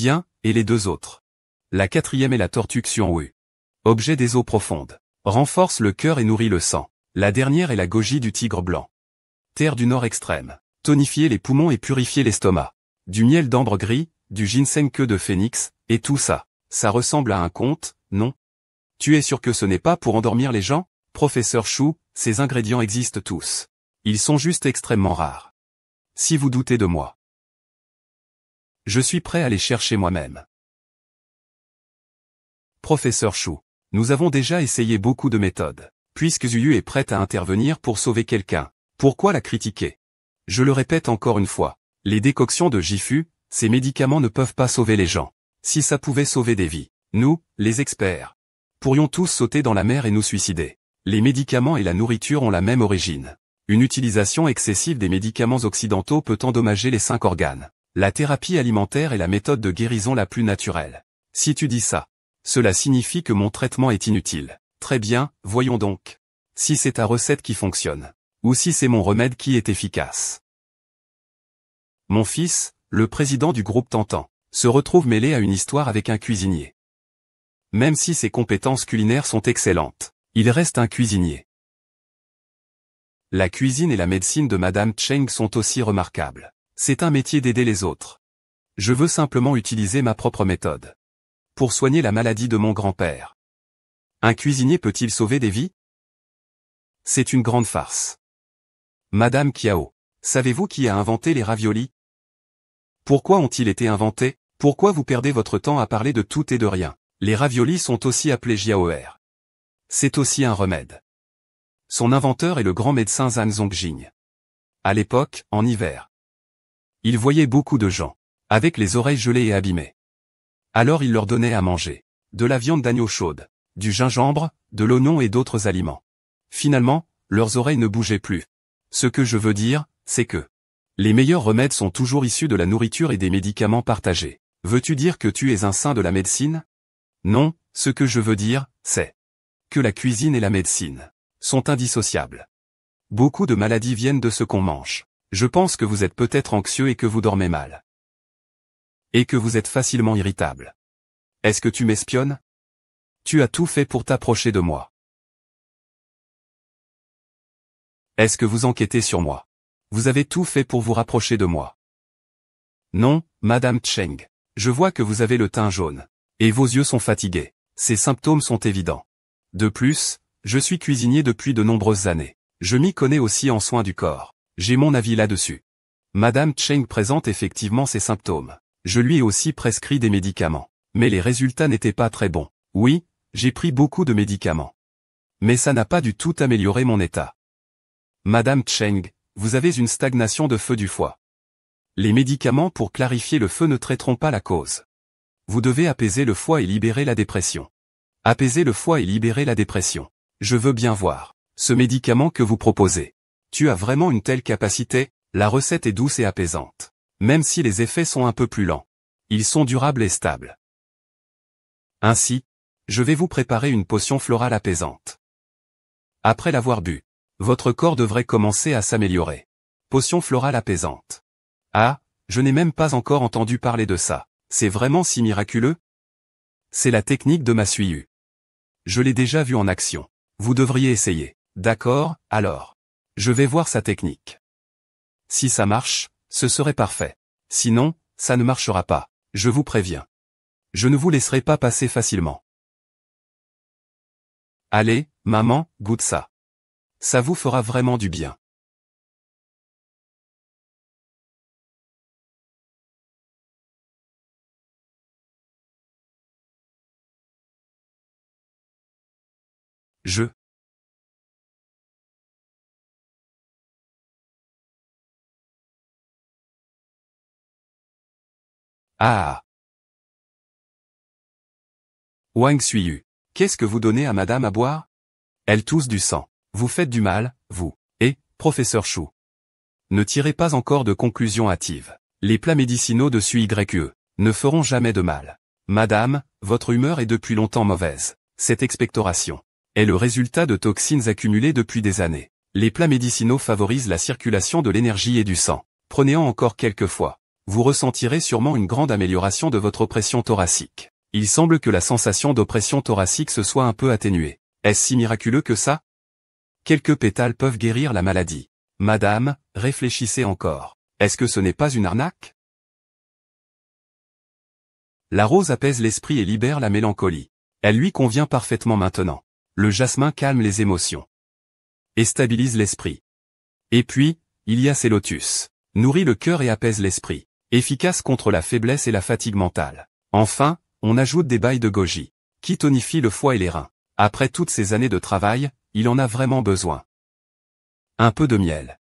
Speaker 1: les 2 autres. La quatrième est la tortue xionghu. Objet des eaux profondes. Renforce le cœur et nourrit le sang. La dernière est la goji du tigre blanc. Terre du nord extrême. Tonifier les poumons et purifier l'estomac. Du miel d'ambre gris, du ginseng queue de phénix, et tout ça. Ça ressemble à un conte, non? Tu es sûr que ce n'est pas pour endormir les gens? Professeur Chou, ces ingrédients existent tous. Ils sont juste extrêmement rares. Si vous doutez de moi, je suis prêt à les chercher moi-même. Professeur Chou, nous avons déjà essayé beaucoup de méthodes. Puisque Zuyu est prête à intervenir pour sauver quelqu'un, pourquoi la critiquer? Je le répète encore une fois, les décoctions de Gifu, ces médicaments ne peuvent pas sauver les gens. Si ça pouvait sauver des vies, nous, les experts, pourrions tous sauter dans la mer et nous suicider. Les médicaments et la nourriture ont la même origine. Une utilisation excessive des médicaments occidentaux peut endommager les 5 organes. La thérapie alimentaire est la méthode de guérison la plus naturelle. Si tu dis ça, cela signifie que mon traitement est inutile. Très bien, voyons donc. si c'est ta recette qui fonctionne, ou si c'est mon remède qui est efficace. Mon fils, le président du groupe Tantan, se retrouve mêlé à une histoire avec un cuisinier. Même si ses compétences culinaires sont excellentes, il reste un cuisinier. La cuisine et la médecine de Madame Cheng sont aussi remarquables. C'est un métier d'aider les autres. Je veux simplement utiliser ma propre méthode pour soigner la maladie de mon grand-père. Un cuisinier peut-il sauver des vies? C'est une grande farce. Madame Kiao, savez-vous qui a inventé les raviolis? Pourquoi ont-ils été inventés? Pourquoi vous perdez votre temps à parler de tout et de rien? Les raviolis sont aussi appelés jiaoer. C'est aussi un remède. Son inventeur est le grand médecin Zhang Zongjing. À l'époque, en hiver, il voyait beaucoup de gens, avec les oreilles gelées et abîmées. Alors il leur donnait à manger de la viande d'agneau chaude, du gingembre, de l'oignon et d'autres aliments. Finalement, leurs oreilles ne bougeaient plus. Ce que je veux dire, c'est que les meilleurs remèdes sont toujours issus de la nourriture et des médicaments partagés. Veux-tu dire que tu es un saint de la médecine? Non, ce que je veux dire, c'est que la cuisine et la médecine sont indissociables. Beaucoup de maladies viennent de ce qu'on mange. Je pense que vous êtes peut-être anxieux et que vous dormez mal. Et que vous êtes facilement irritable. Est-ce que tu m'espionnes? Tu as tout fait pour t'approcher de moi. Est-ce que vous enquêtez sur moi? Vous avez tout fait pour vous rapprocher de moi. Non, Madame Cheng. Je vois que vous avez le teint jaune. Et vos yeux sont fatigués. Ces symptômes sont évidents. De plus, je suis cuisinier depuis de nombreuses années. Je m'y connais aussi en soins du corps. J'ai mon avis là-dessus. Madame Cheng présente effectivement ces symptômes. Je lui ai aussi prescrit des médicaments. Mais les résultats n'étaient pas très bons. Oui, j'ai pris beaucoup de médicaments. Mais ça n'a pas du tout amélioré mon état. Madame Cheng, vous avez une stagnation de feu du foie. Les médicaments pour clarifier le feu ne traiteront pas la cause. Vous devez apaiser le foie et libérer la dépression. Apaiser le foie et libérer la dépression. Je veux bien voir ce médicament que vous proposez. Tu as vraiment une telle capacité? La recette est douce et apaisante. Même si les effets sont un peu plus lents. Ils sont durables et stables. Ainsi, je vais vous préparer une potion florale apaisante. Après l'avoir bu, votre corps devrait commencer à s'améliorer. Potion florale apaisante. Ah, je n'ai même pas encore entendu parler de ça. C'est vraiment si miraculeux? C'est la technique de Masuyu. Je l'ai déjà vu en action. Vous devriez essayer. D'accord, alors. Je vais voir sa technique. Si ça marche, ce serait parfait. Sinon, ça ne marchera pas. Je vous préviens. Je ne vous laisserai pas passer facilement. Allez, maman, goûte ça. Ça vous fera vraiment du bien. Ah. Wang Suiyu. Qu'est-ce que vous donnez à madame à boire? Elle tousse du sang. Vous faites du mal, vous. Et, professeur Chou. Ne tirez pas encore de conclusions hâtives. Les plats médicinaux de SUYE ne feront jamais de mal. Madame, votre humeur est depuis longtemps mauvaise. Cette expectoration est le résultat de toxines accumulées depuis des années. Les plats médicinaux favorisent la circulation de l'énergie et du sang. Prenez-en encore quelques fois. Vous ressentirez sûrement une grande amélioration de votre oppression thoracique. Il semble que la sensation d'oppression thoracique se soit un peu atténuée. Est-ce si miraculeux que ça? Quelques pétales peuvent guérir la maladie. Madame, réfléchissez encore. Est-ce que ce n'est pas une arnaque? La rose apaise l'esprit et libère la mélancolie. Elle lui convient parfaitement maintenant. Le jasmin calme les émotions et stabilise l'esprit. Et puis, il y a ces lotus. Nourrit le cœur et apaise l'esprit. Efficace contre la faiblesse et la fatigue mentale. Enfin, on ajoute des bailles de goji, qui tonifient le foie et les reins. Après toutes ces années de travail, il en a vraiment besoin. Un peu de miel.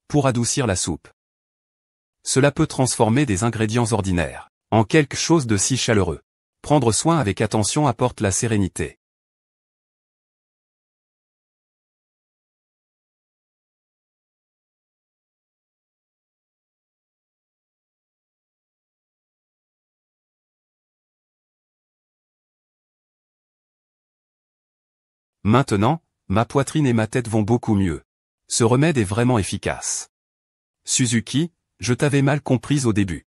Speaker 1: Pour adoucir la soupe. Cela peut transformer des ingrédients ordinaires en quelque chose de si chaleureux. Prendre soin avec attention apporte la sérénité. Maintenant, ma poitrine et ma tête vont beaucoup mieux. Ce remède est vraiment efficace. Suzuki, je t'avais mal comprise au début.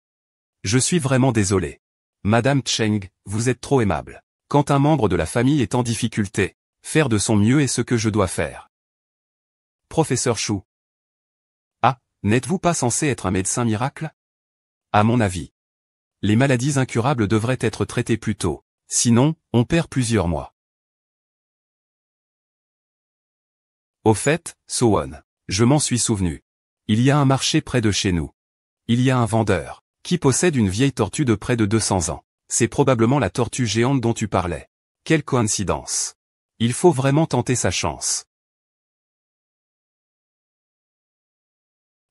Speaker 1: Je suis vraiment désolé. Madame Cheng, vous êtes trop aimable. Quand un membre de la famille est en difficulté, faire de son mieux est ce que je dois faire. Professeur Chou. Ah, n'êtes-vous pas censé être un médecin miracle? À mon avis. Les maladies incurables devraient être traitées plus tôt. Sinon, on perd plusieurs mois. Au fait, So-won, je m'en suis souvenu. Il y a un marché près de chez nous. Il y a un vendeur, qui possède une vieille tortue de près de 200 ans. C'est probablement la tortue géante dont tu parlais. Quelle coïncidence. Il faut vraiment tenter sa chance.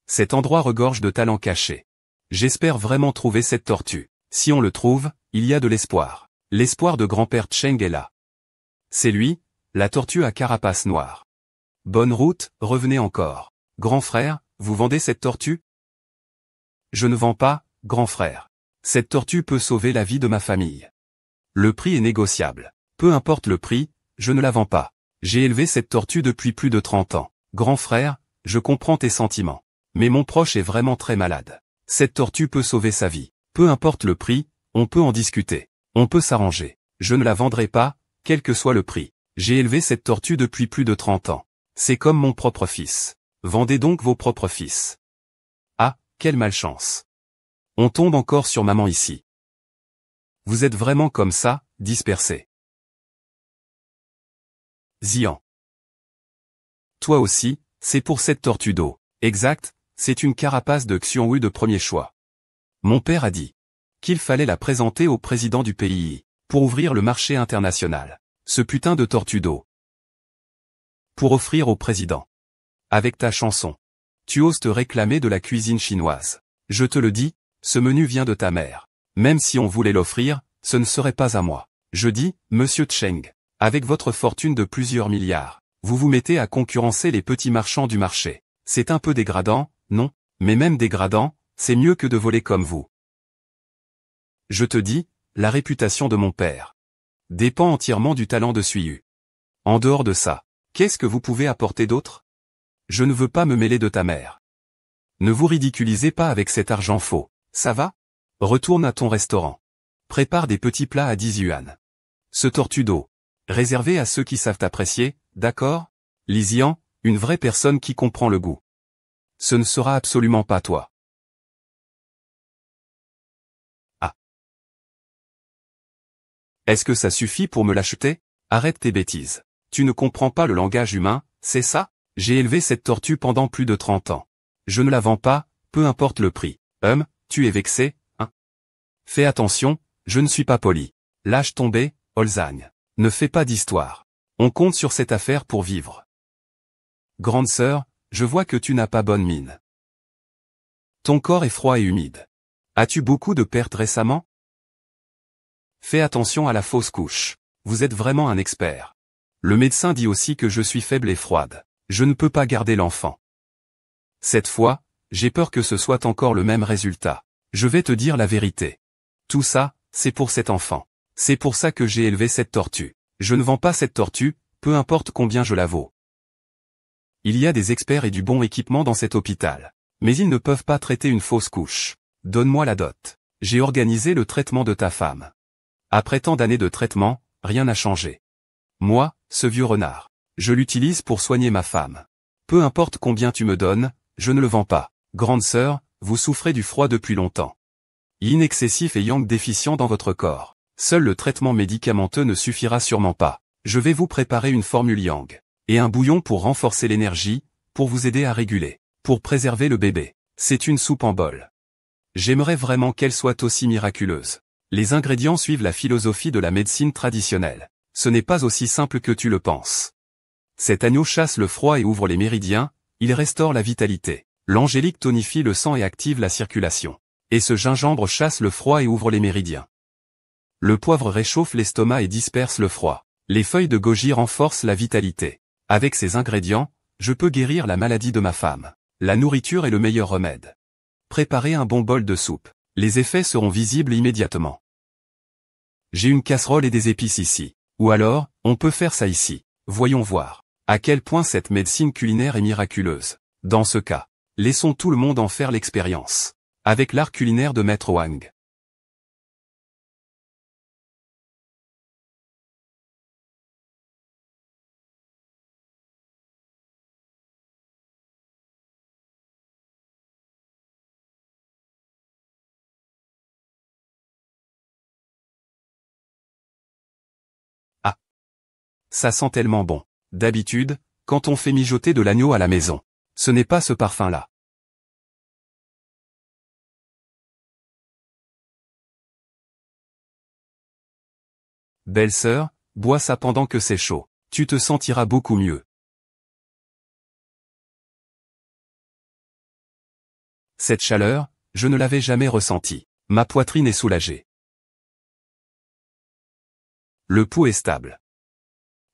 Speaker 1: Cet endroit regorge de talents cachés. J'espère vraiment trouver cette tortue. Si on le trouve, il y a de l'espoir. L'espoir de grand-père Cheng est là. C'est lui, la tortue à carapace noire. Bonne route, revenez encore. Grand frère, vous vendez cette tortue? Je ne vends pas, grand frère. Cette tortue peut sauver la vie de ma famille. Le prix est négociable. Peu importe le prix, je ne la vends pas. J'ai élevé cette tortue depuis plus de 30 ans. Grand frère, je comprends tes sentiments. Mais mon proche est vraiment très malade. Cette tortue peut sauver sa vie. Peu importe le prix, on peut en discuter. On peut s'arranger. Je ne la vendrai pas, quel que soit le prix. J'ai élevé cette tortue depuis plus de 30 ans. C'est comme mon propre fils. Vendez donc vos propres fils. Ah, quelle malchance. On tombe encore sur maman ici. Vous êtes vraiment comme ça, dispersé. Xian. Toi aussi, c'est pour cette tortue d'eau. Exact, c'est une carapace de Xionghui de premier choix. Mon père a dit qu'il fallait la présenter au président du pays pour ouvrir le marché international. Ce putain de tortue d'eau. Pour offrir au président. Avec ta chanson. Tu oses te réclamer de la cuisine chinoise. Je te le dis, ce menu vient de ta mère. Même si on voulait l'offrir, ce ne serait pas à moi. Je dis, Monsieur Cheng, avec votre fortune de plusieurs milliards, vous vous mettez à concurrencer les petits marchands du marché. C'est un peu dégradant, non? Mais même dégradant, c'est mieux que de voler comme vous. Je te dis, la réputation de mon père dépend entièrement du talent de Suiyu. En dehors de ça, qu'est-ce que vous pouvez apporter d'autre? Je ne veux pas me mêler de ta mère. Ne vous ridiculisez pas avec cet argent faux, ça va? Retourne à ton restaurant. Prépare des petits plats à 10 yuan. Ce tortue d'eau, réservé à ceux qui savent apprécier, d'accord? Li Xian, une vraie personne qui comprend le goût. Ce ne sera absolument pas toi. Ah. Est-ce que ça suffit pour me l'acheter? Arrête tes bêtises. Tu ne comprends pas le langage humain, c'est ça? J'ai élevé cette tortue pendant plus de 30 ans. Je ne la vends pas, peu importe le prix. Tu es vexé, hein? Fais attention, je ne suis pas poli. Lâche tomber, Olzagne. Ne fais pas d'histoire. On compte sur cette affaire pour vivre. Grande sœur, je vois que tu n'as pas bonne mine. Ton corps est froid et humide. As-tu beaucoup de pertes récemment? Fais attention à la fausse couche. Vous êtes vraiment un expert. Le médecin dit aussi que je suis faible et froide. Je ne peux pas garder l'enfant. Cette fois, j'ai peur que ce soit encore le même résultat. Je vais te dire la vérité. Tout ça, c'est pour cet enfant. C'est pour ça que j'ai élevé cette tortue. Je ne vends pas cette tortue, peu importe combien je la vaux. Il y a des experts et du bon équipement dans cet hôpital. Mais ils ne peuvent pas traiter une fausse couche. Donne-moi la dot. J'ai organisé le traitement de ta femme. Après tant d'années de traitement, rien n'a changé. Moi, ce vieux renard, je l'utilise pour soigner ma femme. Peu importe combien tu me donnes, je ne le vends pas. Grande sœur, vous souffrez du froid depuis longtemps. Yin excessif et yang déficient dans votre corps. Seul le traitement médicamenteux ne suffira sûrement pas. Je vais vous préparer une formule yang. Et un bouillon pour renforcer l'énergie, pour vous aider à réguler. Pour préserver le bébé. C'est une soupe en bol. J'aimerais vraiment qu'elle soit aussi miraculeuse. Les ingrédients suivent la philosophie de la médecine traditionnelle. Ce n'est pas aussi simple que tu le penses. Cet agneau chasse le froid et ouvre les méridiens, il restaure la vitalité. L'angélique tonifie le sang et active la circulation. Et ce gingembre chasse le froid et ouvre les méridiens. Le poivre réchauffe l'estomac et disperse le froid. Les feuilles de goji renforcent la vitalité. Avec ces ingrédients, je peux guérir la maladie de ma femme. La nourriture est le meilleur remède. Préparez un bon bol de soupe. Les effets seront visibles immédiatement. J'ai une casserole et des épices ici. Ou alors, on peut faire ça ici. Voyons voir. À quel point cette médecine culinaire est miraculeuse. Dans ce cas, laissons tout le monde en faire l'expérience. Avec l'art culinaire de Maître Wang. Ah, ça sent tellement bon. D'habitude, quand on fait mijoter de l'agneau à la maison, ce n'est pas ce parfum-là. Belle-sœur, bois ça pendant que c'est chaud. Tu te sentiras beaucoup mieux. Cette chaleur, je ne l'avais jamais ressentie. Ma poitrine est soulagée. Le pouls est stable.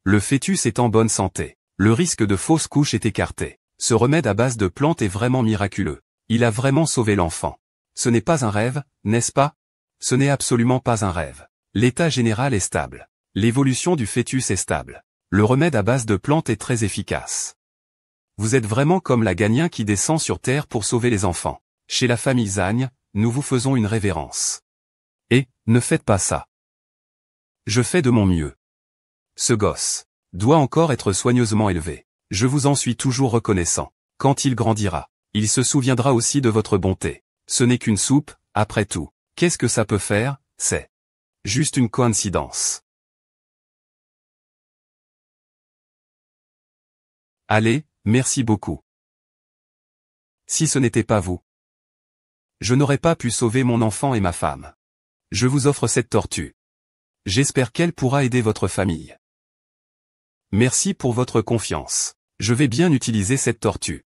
Speaker 1: Le fœtus est en bonne santé. Le risque de fausse couche est écarté. Ce remède à base de plantes est vraiment miraculeux. Il a vraiment sauvé l'enfant. Ce n'est pas un rêve, n'est-ce pas? Ce n'est absolument pas un rêve. L'état général est stable. L'évolution du fœtus est stable. Le remède à base de plantes est très efficace. Vous êtes vraiment comme la Gagnin qui descend sur terre pour sauver les enfants. Chez la famille Zagne, nous vous faisons une révérence. Et, ne faites pas ça. Je fais de mon mieux. Ce gosse doit encore être soigneusement élevé. Je vous en suis toujours reconnaissant. Quand il grandira, il se souviendra aussi de votre bonté. Ce n'est qu'une soupe, après tout. Qu'est-ce que ça peut faire? C'est juste une coïncidence. Allez, merci beaucoup. Si ce n'était pas vous, je n'aurais pas pu sauver mon enfant et ma femme. Je vous offre cette tortue. J'espère qu'elle pourra aider votre famille. Merci pour votre confiance. Je vais bien utiliser cette tortue.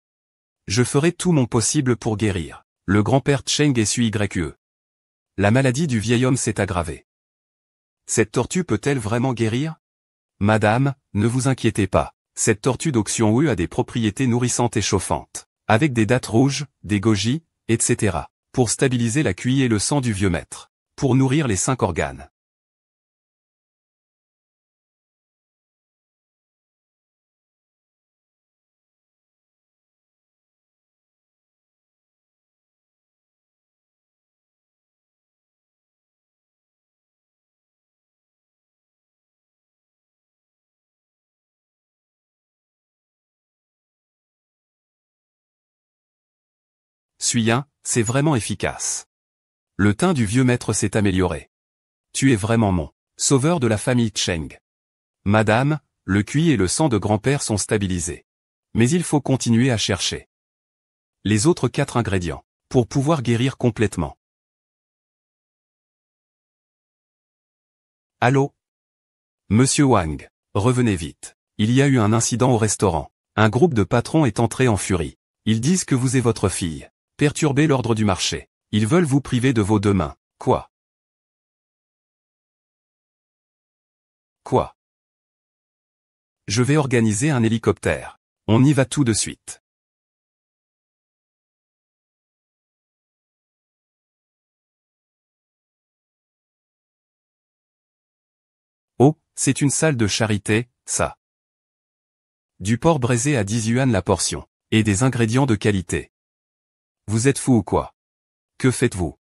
Speaker 1: Je ferai tout mon possible pour guérir. Le grand-père Cheng SUYE. La maladie du vieil homme s'est aggravée. Cette tortue peut-elle vraiment guérir? Madame, ne vous inquiétez pas. Cette tortue d'Oxion U a des propriétés nourrissantes et chauffantes. Avec des dattes rouges, des goji, etc. Pour stabiliser la QI et le sang du vieux maître. Pour nourrir les 5 organes. Suyin, c'est vraiment efficace. Le teint du vieux maître s'est amélioré. Tu es vraiment mon sauveur de la famille Cheng. Madame, le QI et le sang de grand-père sont stabilisés. Mais il faut continuer à chercher les autres 4 ingrédients pour pouvoir guérir complètement. Allô? Monsieur Wang, revenez vite. Il y a eu un incident au restaurant. Un groupe de patrons est entré en furie. Ils disent que vous et votre fille perturbez l'ordre du marché. Ils veulent vous priver de vos 2 mains. Quoi? Quoi? Je vais organiser un hélicoptère. On y va tout de suite. Oh, c'est une salle de charité, ça. Du porc braisé à 10 yuan la portion. Et des ingrédients de qualité. Vous êtes fou ou quoi? Que faites-vous?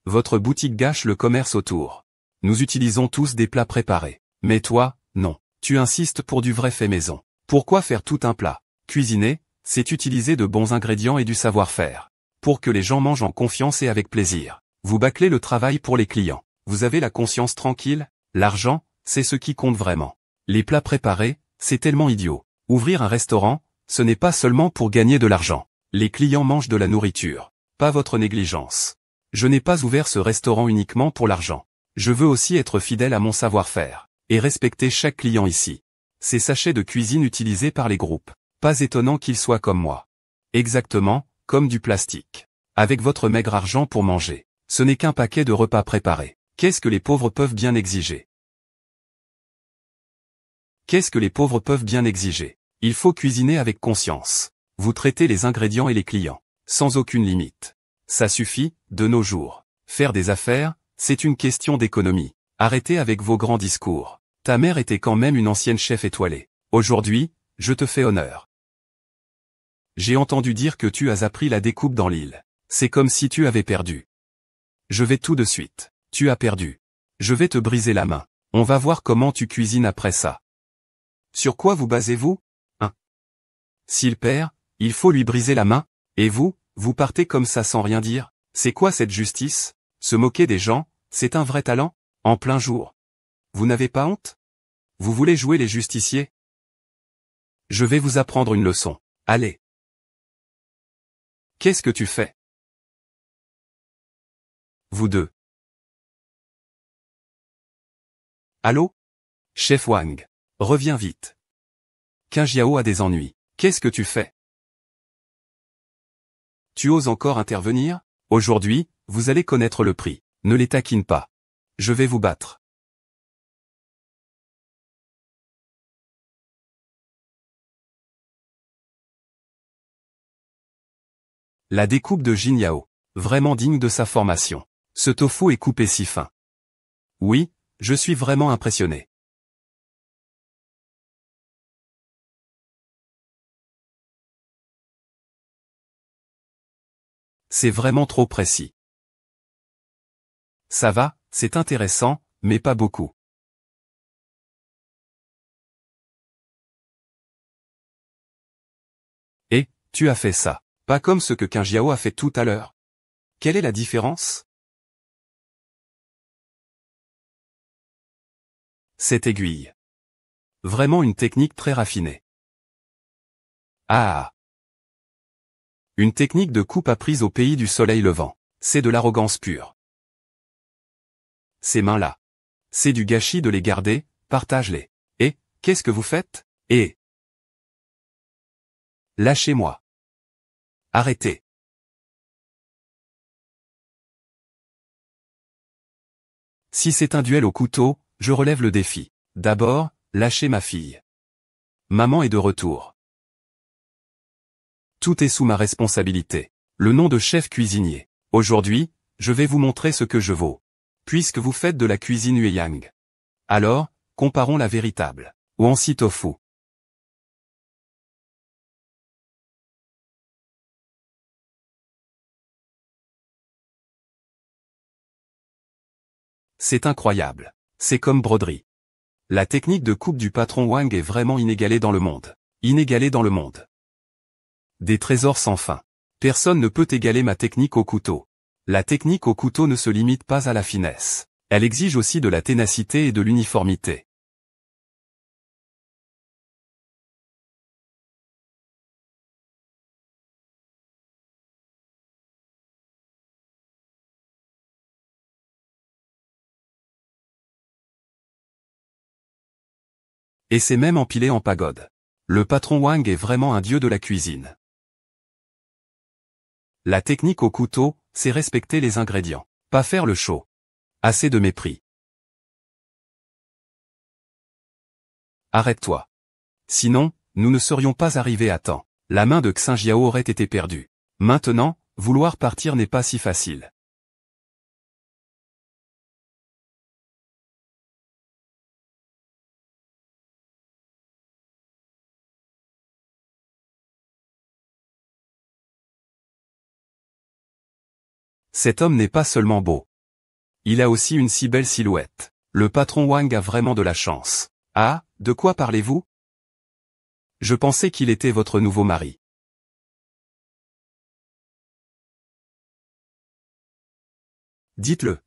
Speaker 1: Votre boutique gâche le commerce autour. Nous utilisons tous des plats préparés. Mais toi, non. Tu insistes pour du vrai fait maison. Pourquoi faire tout un plat? Cuisiner, c'est utiliser de bons ingrédients et du savoir-faire. Pour que les gens mangent en confiance et avec plaisir. Vous bâclez le travail pour les clients. Vous avez la conscience tranquille? L'argent, c'est ce qui compte vraiment. Les plats préparés, c'est tellement idiot. Ouvrir un restaurant, ce n'est pas seulement pour gagner de l'argent. Les clients mangent de la nourriture. Pas votre négligence. Je n'ai pas ouvert ce restaurant uniquement pour l'argent. Je veux aussi être fidèle à mon savoir-faire. Et respecter chaque client ici. Ces sachets de cuisine utilisés par les groupes. Pas étonnant qu'ils soient comme moi. Exactement, comme du plastique. Avec votre maigre argent pour manger. Ce n'est qu'un paquet de repas préparés. Qu'est-ce que les pauvres peuvent bien exiger? Qu'est-ce que les pauvres peuvent bien exiger? Il faut cuisiner avec conscience. Vous traitez les ingrédients et les clients. Sans aucune limite. Ça suffit, de nos jours. Faire des affaires, c'est une question d'économie. Arrêtez avec vos grands discours. Ta mère était quand même une ancienne chef étoilée. Aujourd'hui, je te fais honneur. J'ai entendu dire que tu as appris la découpe dans l'île. C'est comme si tu avais perdu. Je vais tout de suite. Tu as perdu. Je vais te briser la main. On va voir comment tu cuisines après ça. Sur quoi vous basez-vous? S'il perd, il faut lui briser la main, et vous partez comme ça sans rien dire? C'est quoi cette justice? Se moquer des gens, c'est un vrai talent? En plein jour. Vous n'avez pas honte? Vous voulez jouer les justiciers? Je vais vous apprendre une leçon. Allez. Qu'est-ce que tu fais? Vous deux. Allô? Chef Wang. Reviens vite. Qin Jiao a des ennuis. Qu'est-ce que tu fais? Tu oses encore intervenir? Aujourd'hui, vous allez connaître le prix. Ne les taquine pas. Je vais vous battre. La découpe de Jin Yao. Vraiment digne de sa formation. Ce tofu est coupé si fin. Oui, je suis vraiment impressionné. C'est vraiment trop précis. Ça va, c'est intéressant, mais pas beaucoup. Et, tu as fait ça. Pas comme ce que Qin Jiao a fait tout à l'heure. Quelle est la différence? Cette aiguille. Vraiment une technique très raffinée. Ah! Une technique de coupe apprise au pays du soleil levant. C'est de l'arrogance pure. Ces mains-là. C'est du gâchis de les garder, partage-les. Et, qu'est-ce que vous faites? Et lâchez-moi. Arrêtez. Si c'est un duel au couteau, je relève le défi. D'abord, lâchez ma fille. Maman est de retour. Tout est sous ma responsabilité. Le nom de chef cuisinier. Aujourd'hui, je vais vous montrer ce que je vaux. Puisque vous faites de la cuisine Yueyang. Alors, comparons la véritable. Wanxi tofu. C'est incroyable. C'est comme broderie. La technique de coupe du patron Wang est vraiment inégalée dans le monde. Inégalée dans le monde. Des trésors sans fin. Personne ne peut égaler ma technique au couteau. La technique au couteau ne se limite pas à la finesse. Elle exige aussi de la ténacité et de l'uniformité. Et c'est même empilé en pagode. Le patron Wang est vraiment un dieu de la cuisine. La technique au couteau, c'est respecter les ingrédients. Pas faire le show. Assez de mépris. Arrête-toi. Sinon, nous ne serions pas arrivés à temps. La main de Qin Jiao aurait été perdue. Maintenant, vouloir partir n'est pas si facile. Cet homme n'est pas seulement beau. Il a aussi une si belle silhouette. Le patron Wang a vraiment de la chance. Ah, de quoi parlez-vous? Je pensais qu'il était votre nouveau mari. Dites-le.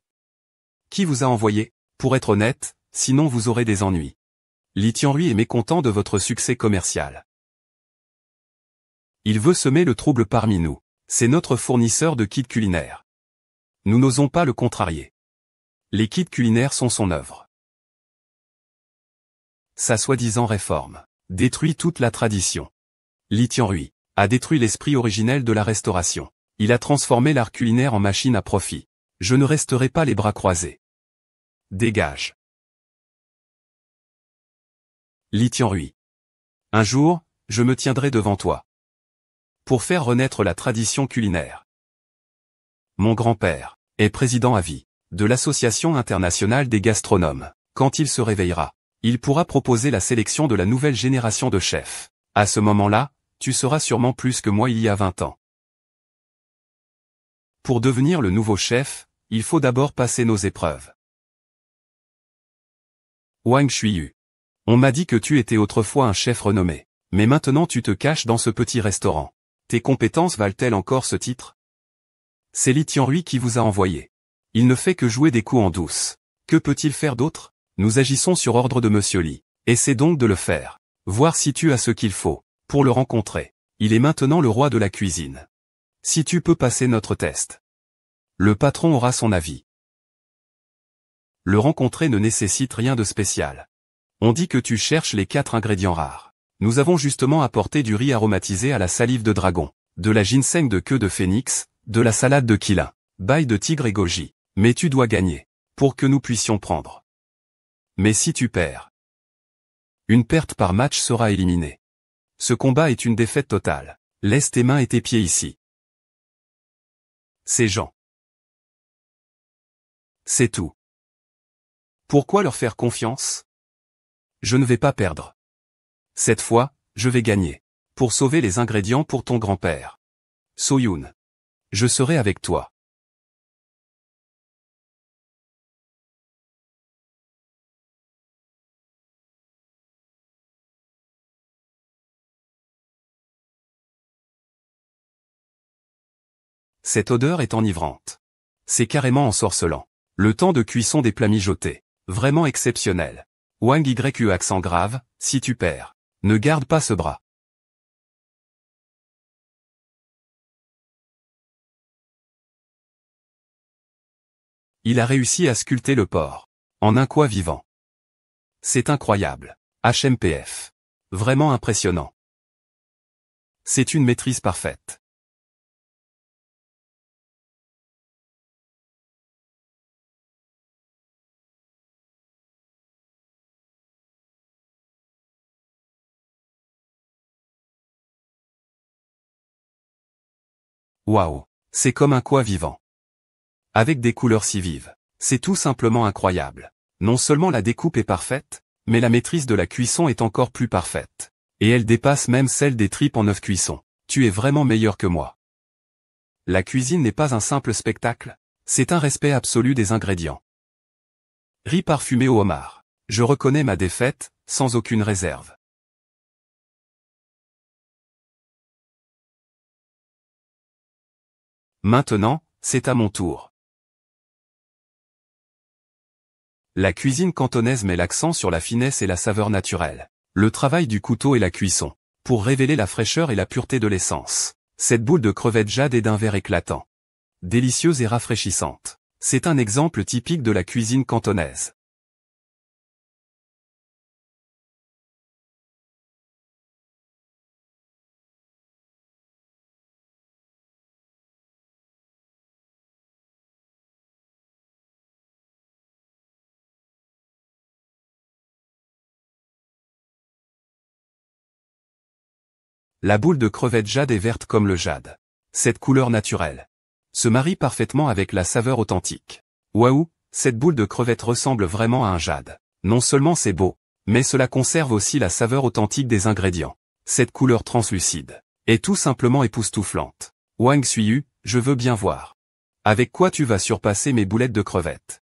Speaker 1: Qui vous a envoyé? Pour être honnête, sinon vous aurez des ennuis. Li Tianrui est mécontent de votre succès commercial. Il veut semer le trouble parmi nous. C'est notre fournisseur de kits culinaires. Nous n'osons pas le contrarier. Les kits culinaires sont son œuvre. Sa soi-disant réforme détruit toute la tradition. Li Tianrui a détruit l'esprit originel de la restauration. Il a transformé l'art culinaire en machine à profit. Je ne resterai pas les bras croisés. Dégage. Li Tianrui. Un jour, je me tiendrai devant toi. Pour faire renaître la tradition culinaire. Mon grand-père est président à vie de l'Association internationale des gastronomes. Quand il se réveillera, il pourra proposer la sélection de la nouvelle génération de chefs. À ce moment-là, tu seras sûrement plus que moi il y a 20 ans. Pour devenir le nouveau chef, il faut d'abord passer nos épreuves. Wang Xuyu. On m'a dit que tu étais autrefois un chef renommé. Mais maintenant tu te caches dans ce petit restaurant. Tes compétences valent-elles encore ce titre? C'est Li Tianrui qui vous a envoyé. Il ne fait que jouer des coups en douce. Que peut-il faire d'autre? Nous agissons sur ordre de Monsieur Li. Essaie donc de le faire. Voir si tu as ce qu'il faut. Pour le rencontrer. Il est maintenant le roi de la cuisine. Si tu peux passer notre test. Le patron aura son avis. Le rencontrer ne nécessite rien de spécial. On dit que tu cherches les 4 ingrédients rares. Nous avons justement apporté du riz aromatisé à la salive de dragon, de la ginseng de queue de phénix, de la salade de quilin, bail de tigre et goji. Mais tu dois gagner, pour que nous puissions prendre. Mais si tu perds, une perte par match sera éliminée. Ce combat est une défaite totale. Laisse tes mains et tes pieds ici. Ces gens. C'est tout. Pourquoi leur faire confiance? Je ne vais pas perdre. Cette fois, je vais gagner. Pour sauver les ingrédients pour ton grand-père. So-yoon. Je serai avec toi. Cette odeur est enivrante. C'est carrément ensorcelant. Le temps de cuisson des plats mijotés. Vraiment exceptionnel. Wang Yu accent grave, si tu perds. Ne garde pas ce bras. Il a réussi à sculpter le porc. En un coin vivant. C'est incroyable. HMPF. Vraiment impressionnant. C'est une maîtrise parfaite. Waouh. C'est comme un coin vivant. Avec des couleurs si vives. C'est tout simplement incroyable. Non seulement la découpe est parfaite, mais la maîtrise de la cuisson est encore plus parfaite. Et elle dépasse même celle des tripes en 9 cuissons. Tu es vraiment meilleur que moi. La cuisine n'est pas un simple spectacle, c'est un respect absolu des ingrédients. Riz parfumé au homard. Je reconnais ma défaite, sans aucune réserve. Maintenant, c'est à mon tour. La cuisine cantonaise met l'accent sur la finesse et la saveur naturelle. Le travail du couteau et la cuisson. Pour révéler la fraîcheur et la pureté de l'essence. Cette boule de crevettes jade est d'un vert éclatant. Délicieuse et rafraîchissante. C'est un exemple typique de la cuisine cantonaise. La boule de crevettes jade est verte comme le jade. Cette couleur naturelle se marie parfaitement avec la saveur authentique. Waouh, cette boule de crevettes ressemble vraiment à un jade. Non seulement c'est beau, mais cela conserve aussi la saveur authentique des ingrédients. Cette couleur translucide est tout simplement époustouflante. Wang Xuyu, je veux bien voir. Avec quoi tu vas surpasser mes boulettes de crevettes?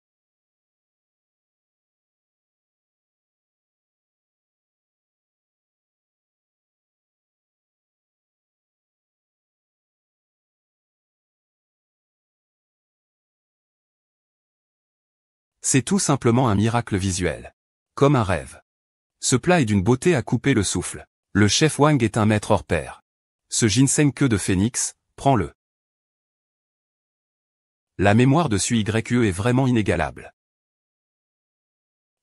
Speaker 1: C'est tout simplement un miracle visuel. Comme un rêve. Ce plat est d'une beauté à couper le souffle. Le chef Wang est un maître hors pair. Ce ginseng queue de phénix, prends-le. La mémoire de SUYE est vraiment inégalable.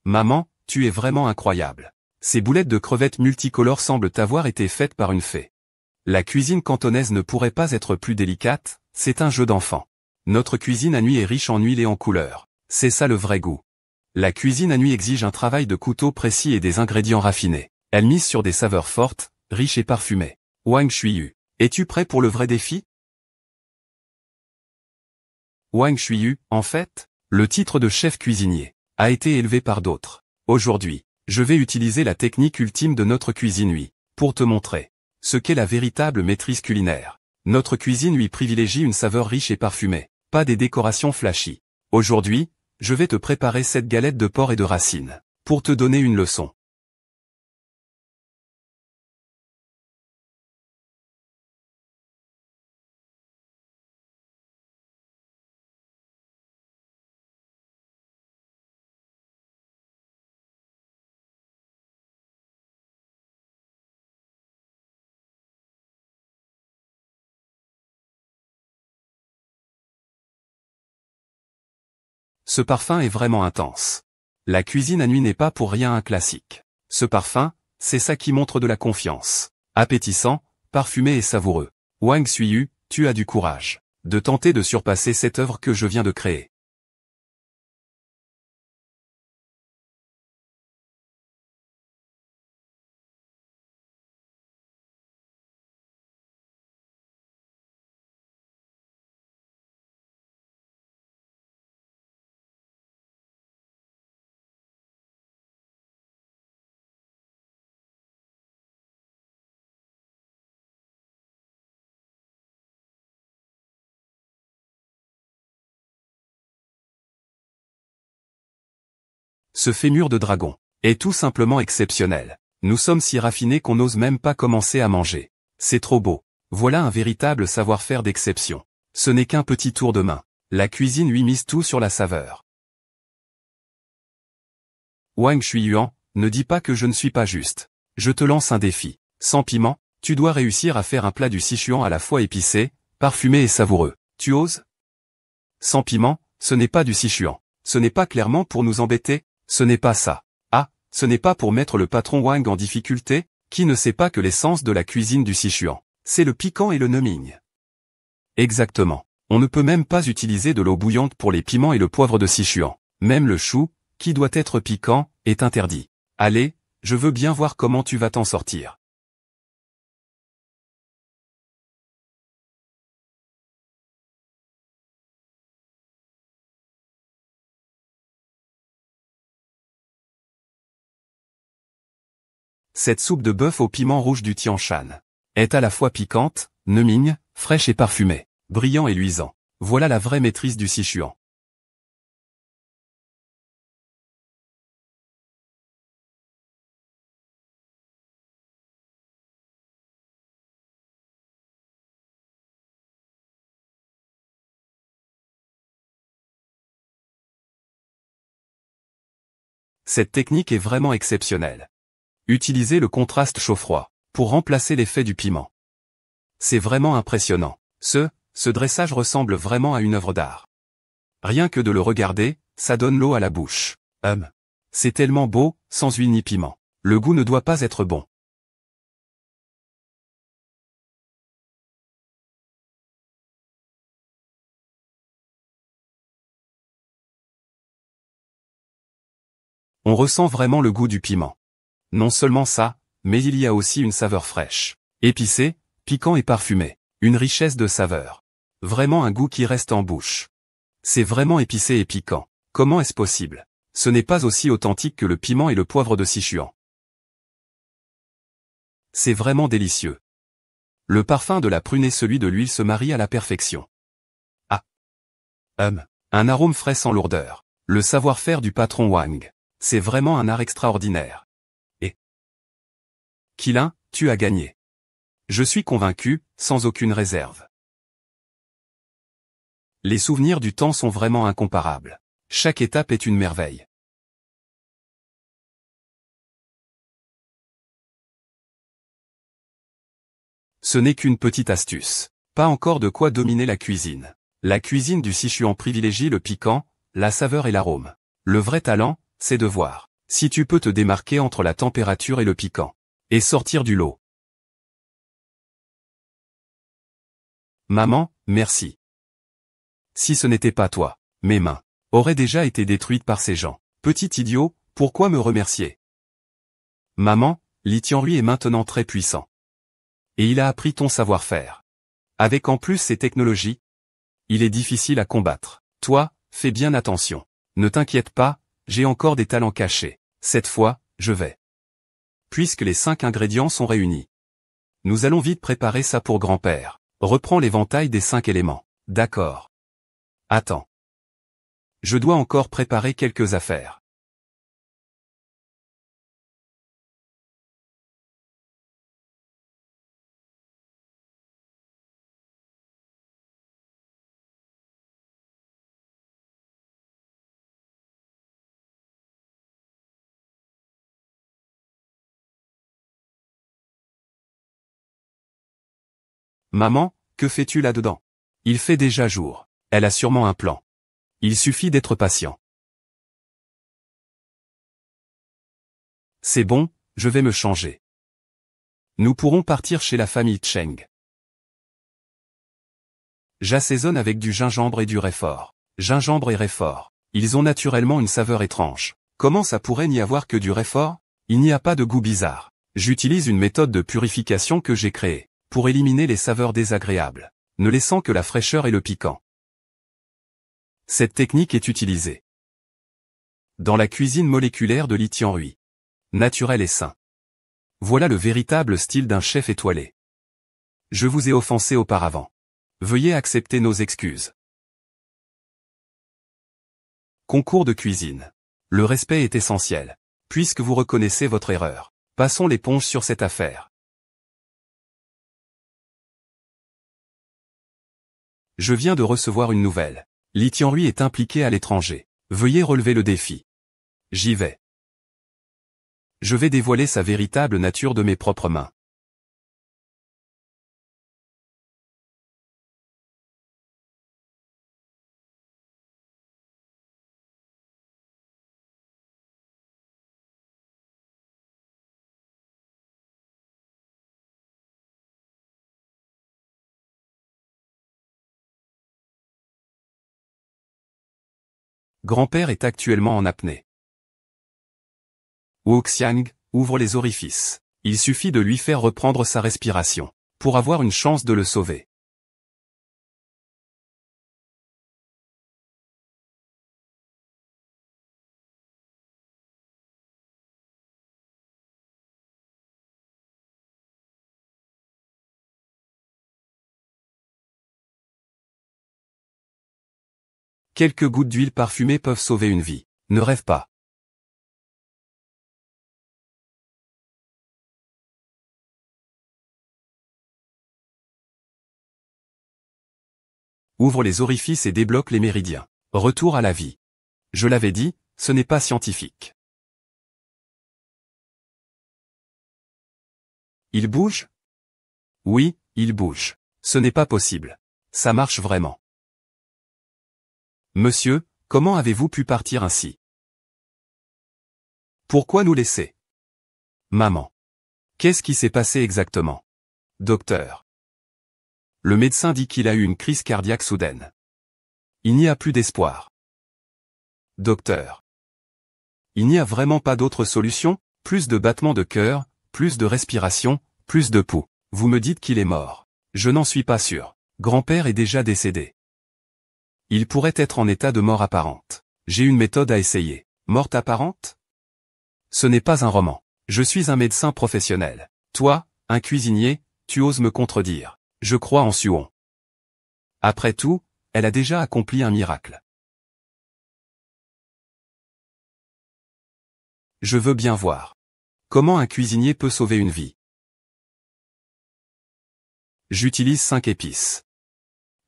Speaker 1: Maman, tu es vraiment incroyable. Ces boulettes de crevettes multicolores semblent avoir été faites par une fée. La cuisine cantonaise ne pourrait pas être plus délicate, c'est un jeu d'enfant. Notre cuisine à nuit est riche en huile et en couleurs. C'est ça le vrai goût. La cuisine à nuit exige un travail de couteau précis et des ingrédients raffinés. Elle mise sur des saveurs fortes, riches et parfumées. Wang Xuyu, es-tu prêt pour le vrai défi? Wang Xuyu, en fait, le titre de chef cuisinier, a été élevé par d'autres. Aujourd'hui, je vais utiliser la technique ultime de notre cuisine nuit, pour te montrer ce qu'est la véritable maîtrise culinaire. Notre cuisine lui privilégie une saveur riche et parfumée, pas des décorations flashy. Aujourd'hui, je vais te préparer cette galette de porc et de racines, pour te donner une leçon. Ce parfum est vraiment intense. La cuisine à nuit n'est pas pour rien un classique. Ce parfum, c'est ça qui montre de la confiance. Appétissant, parfumé et savoureux. Wang Suiyu, tu as du courage de tenter de surpasser cette œuvre que je viens de créer. Ce fémur de dragon est tout simplement exceptionnel. Nous sommes si raffinés qu'on n'ose même pas commencer à manger. C'est trop beau. Voilà un véritable savoir-faire d'exception. Ce n'est qu'un petit tour de main. La cuisine lui mise tout sur la saveur. Wang Shuiyuan, ne dis pas que je ne suis pas juste. Je te lance un défi. Sans piment, tu dois réussir à faire un plat du Sichuan à la fois épicé, parfumé et savoureux. Tu oses? Sans piment, ce n'est pas du Sichuan. Ce n'est pas clairement pour nous embêter? Ce n'est pas ça. Ah, ce n'est pas pour mettre le patron Wang en difficulté? Qui ne sait pas que l'essence de la cuisine du Sichuan, c'est le piquant et le numbing? Exactement. On ne peut même pas utiliser de l'eau bouillante pour les piments et le poivre de Sichuan. Même le chou, qui doit être piquant, est interdit. Allez, je veux bien voir comment tu vas t'en sortir. Cette soupe de bœuf au piment rouge du Tian Shan est à la fois piquante, numbing, fraîche et parfumée, brillant et luisant. Voilà la vraie maîtrise du Sichuan. Cette technique est vraiment exceptionnelle. Utilisez le contraste chaud-froid pour remplacer l'effet du piment. C'est vraiment impressionnant. Ce dressage ressemble vraiment à une œuvre d'art. Rien que de le regarder, ça donne l'eau à la bouche. C'est tellement beau, sans huile ni piment. Le goût ne doit pas être bon. On ressent vraiment le goût du piment. Non seulement ça, mais il y a aussi une saveur fraîche, épicée, piquant et parfumé. Une richesse de saveurs. Vraiment un goût qui reste en bouche. C'est vraiment épicé et piquant. Comment est-ce possible? Ce n'est pas aussi authentique que le piment et le poivre de Sichuan. C'est vraiment délicieux. Le parfum de la prune et celui de l'huile se marient à la perfection. Ah. Un arôme frais sans lourdeur. Le savoir-faire du patron Wang. C'est vraiment un art extraordinaire. Et Qilin, tu as gagné. Je suis convaincu, sans aucune réserve. Les souvenirs du temps sont vraiment incomparables. Chaque étape est une merveille. Ce n'est qu'une petite astuce. Pas encore de quoi dominer la cuisine. La cuisine du Sichuan privilégie le piquant, la saveur et l'arôme. Le vrai talent, c'est de voir si tu peux te démarquer entre la température et le piquant. Et sortir du lot. Maman, merci. Si ce n'était pas toi, mes mains auraient déjà été détruites par ces gens. Petit idiot, pourquoi me remercier? Maman, Li Tianrui est maintenant très puissant. Et il a appris ton savoir-faire. Avec en plus ces technologies, il est difficile à combattre. Toi, fais bien attention. Ne t'inquiète pas, j'ai encore des talents cachés. Cette fois, je vais. Puisque les 5 ingrédients sont réunis, Nous allons vite préparer ça pour grand-père. Reprends l'éventail des 5 éléments. D'accord. Attends. Je dois encore préparer quelques affaires. Maman, que fais-tu là-dedans? Il fait déjà jour. Elle a sûrement un plan. Il suffit d'être patient. C'est bon, je vais me changer. Nous pourrons partir chez la famille Cheng. J'assaisonne avec du gingembre et du réfort. Gingembre et réfort. Ils ont naturellement une saveur étrange. Comment ça pourrait n'y avoir que du réfort? Il n'y a pas de goût bizarre. J'utilise une méthode de purification que j'ai créée, pour éliminer les saveurs désagréables, ne laissant que la fraîcheur et le piquant. Cette technique est utilisée dans la cuisine moléculaire de Li Tianrui. Naturel et sain. Voilà le véritable style d'un chef étoilé. Je vous ai offensé auparavant. Veuillez accepter nos excuses. Concours de cuisine. Le respect est essentiel. Puisque vous reconnaissez votre erreur, passons l'éponge sur cette affaire. Je viens de recevoir une nouvelle. Li Tianrui est impliqué à l'étranger. Veuillez relever le défi. J'y vais. Je vais dévoiler sa véritable nature de mes propres mains. Grand-père est actuellement en apnée. Wuxiang, ouvre les orifices. Il suffit de lui faire reprendre sa respiration, pour avoir une chance de le sauver. Quelques gouttes d'huile parfumée peuvent sauver une vie. Ne rêve pas. Ouvre les orifices et débloque les méridiens. Retour à la vie. Je l'avais dit, ce n'est pas scientifique. Il bouge? Oui, il bouge. Ce n'est pas possible. Ça marche vraiment. Monsieur, comment avez-vous pu partir ainsi? Pourquoi nous laisser? Maman. Qu'est-ce qui s'est passé exactement? Docteur. Le médecin dit qu'il a eu une crise cardiaque soudaine. Il n'y a plus d'espoir. Docteur. Il n'y a vraiment pas d'autre solution? Plus de battements de cœur, plus de respiration, plus de pouls. Vous me dites qu'il est mort. Je n'en suis pas sûr. Grand-père est déjà décédé. Il pourrait être en état de mort apparente. J'ai une méthode à essayer. Morte apparente? Ce n'est pas un roman. Je suis un médecin professionnel. Toi, un cuisinier, tu oses me contredire. Je crois en Suon. Après tout, elle a déjà accompli un miracle. Je veux bien voir. Comment un cuisinier peut sauver une vie? J'utilise 5 épices.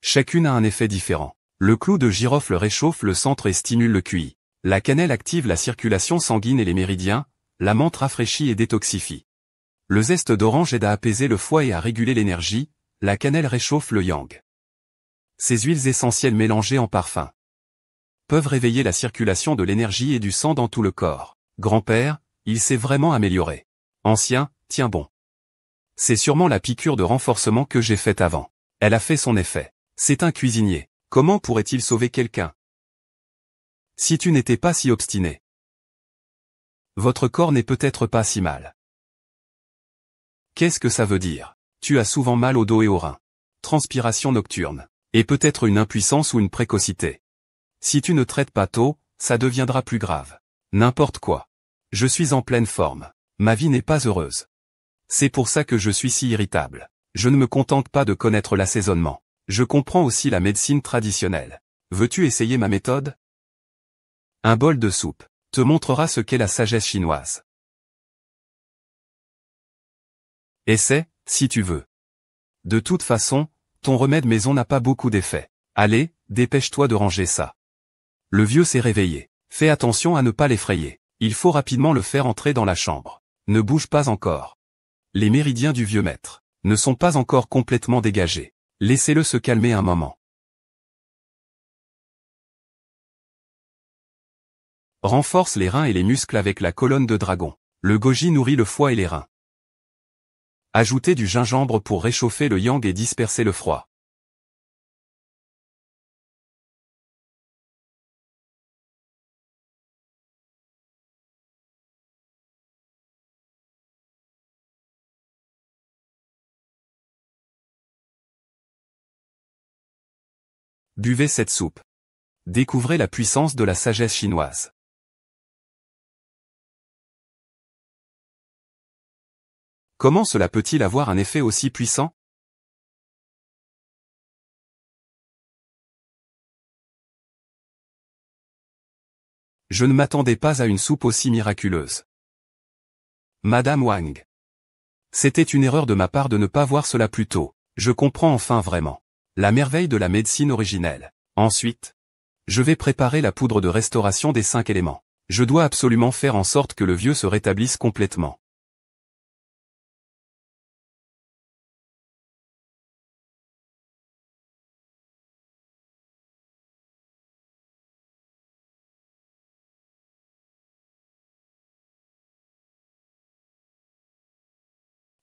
Speaker 1: Chacune a un effet différent. Le clou de girofle réchauffe le centre et stimule le QI. La cannelle active la circulation sanguine et les méridiens, la menthe rafraîchit et détoxifie. Le zeste d'orange aide à apaiser le foie et à réguler l'énergie, la cannelle réchauffe le yang. Ces huiles essentielles mélangées en parfum peuvent réveiller la circulation de l'énergie et du sang dans tout le corps. Grand-père, il s'est vraiment amélioré. Ancien, tiens bon. C'est sûrement la piqûre de renforcement que j'ai faite avant. Elle a fait son effet. C'est un cuisinier. Comment pourrait-il sauver quelqu'un? Si tu n'étais pas si obstiné. Votre corps n'est peut-être pas si mal. Qu'est-ce que ça veut dire? Tu as souvent mal au dos et aux reins. Transpiration nocturne. Et peut-être une impuissance ou une précocité. Si tu ne traites pas tôt, ça deviendra plus grave. N'importe quoi. Je suis en pleine forme. Ma vie n'est pas heureuse. C'est pour ça que je suis si irritable. Je ne me contente pas de connaître l'assaisonnement. Je comprends aussi la médecine traditionnelle. Veux-tu essayer ma méthode? Un bol de soupe te montrera ce qu'est la sagesse chinoise. Essaie, si tu veux. De toute façon, ton remède maison n'a pas beaucoup d'effet. Allez, dépêche-toi de ranger ça. Le vieux s'est réveillé. Fais attention à ne pas l'effrayer. Il faut rapidement le faire entrer dans la chambre. Ne bouge pas encore. Les méridiens du vieux maître ne sont pas encore complètement dégagés. Laissez-le se calmer un moment. Renforce les reins et les muscles avec la colonne de dragon. Le goji nourrit le foie et les reins. Ajoutez du gingembre pour réchauffer le yang et disperser le froid. Buvez cette soupe. Découvrez la puissance de la sagesse chinoise. Comment cela peut-il avoir un effet aussi puissant? Je ne m'attendais pas à une soupe aussi miraculeuse. Madame Wang. C'était une erreur de ma part de ne pas voir cela plus tôt. Je comprends enfin vraiment la merveille de la médecine originelle. Ensuite, je vais préparer la poudre de restauration des 5 éléments. Je dois absolument faire en sorte que le vieux se rétablisse complètement.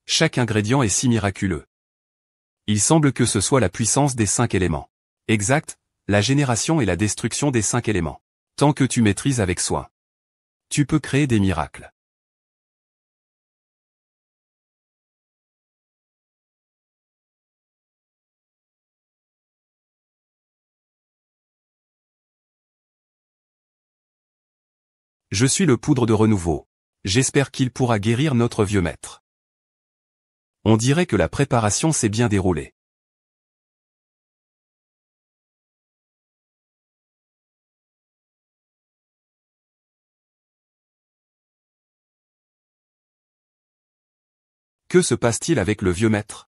Speaker 1: Chaque ingrédient est si miraculeux. Il semble que ce soit la puissance des 5 éléments. Exact, la génération et la destruction des 5 éléments. Tant que tu maîtrises avec soin, tu peux créer des miracles. Je suis le poudre de renouveau. J'espère qu'il pourra guérir notre vieux maître. On dirait que la préparation s'est bien déroulée. Que se passe-t-il avec le vieux maître?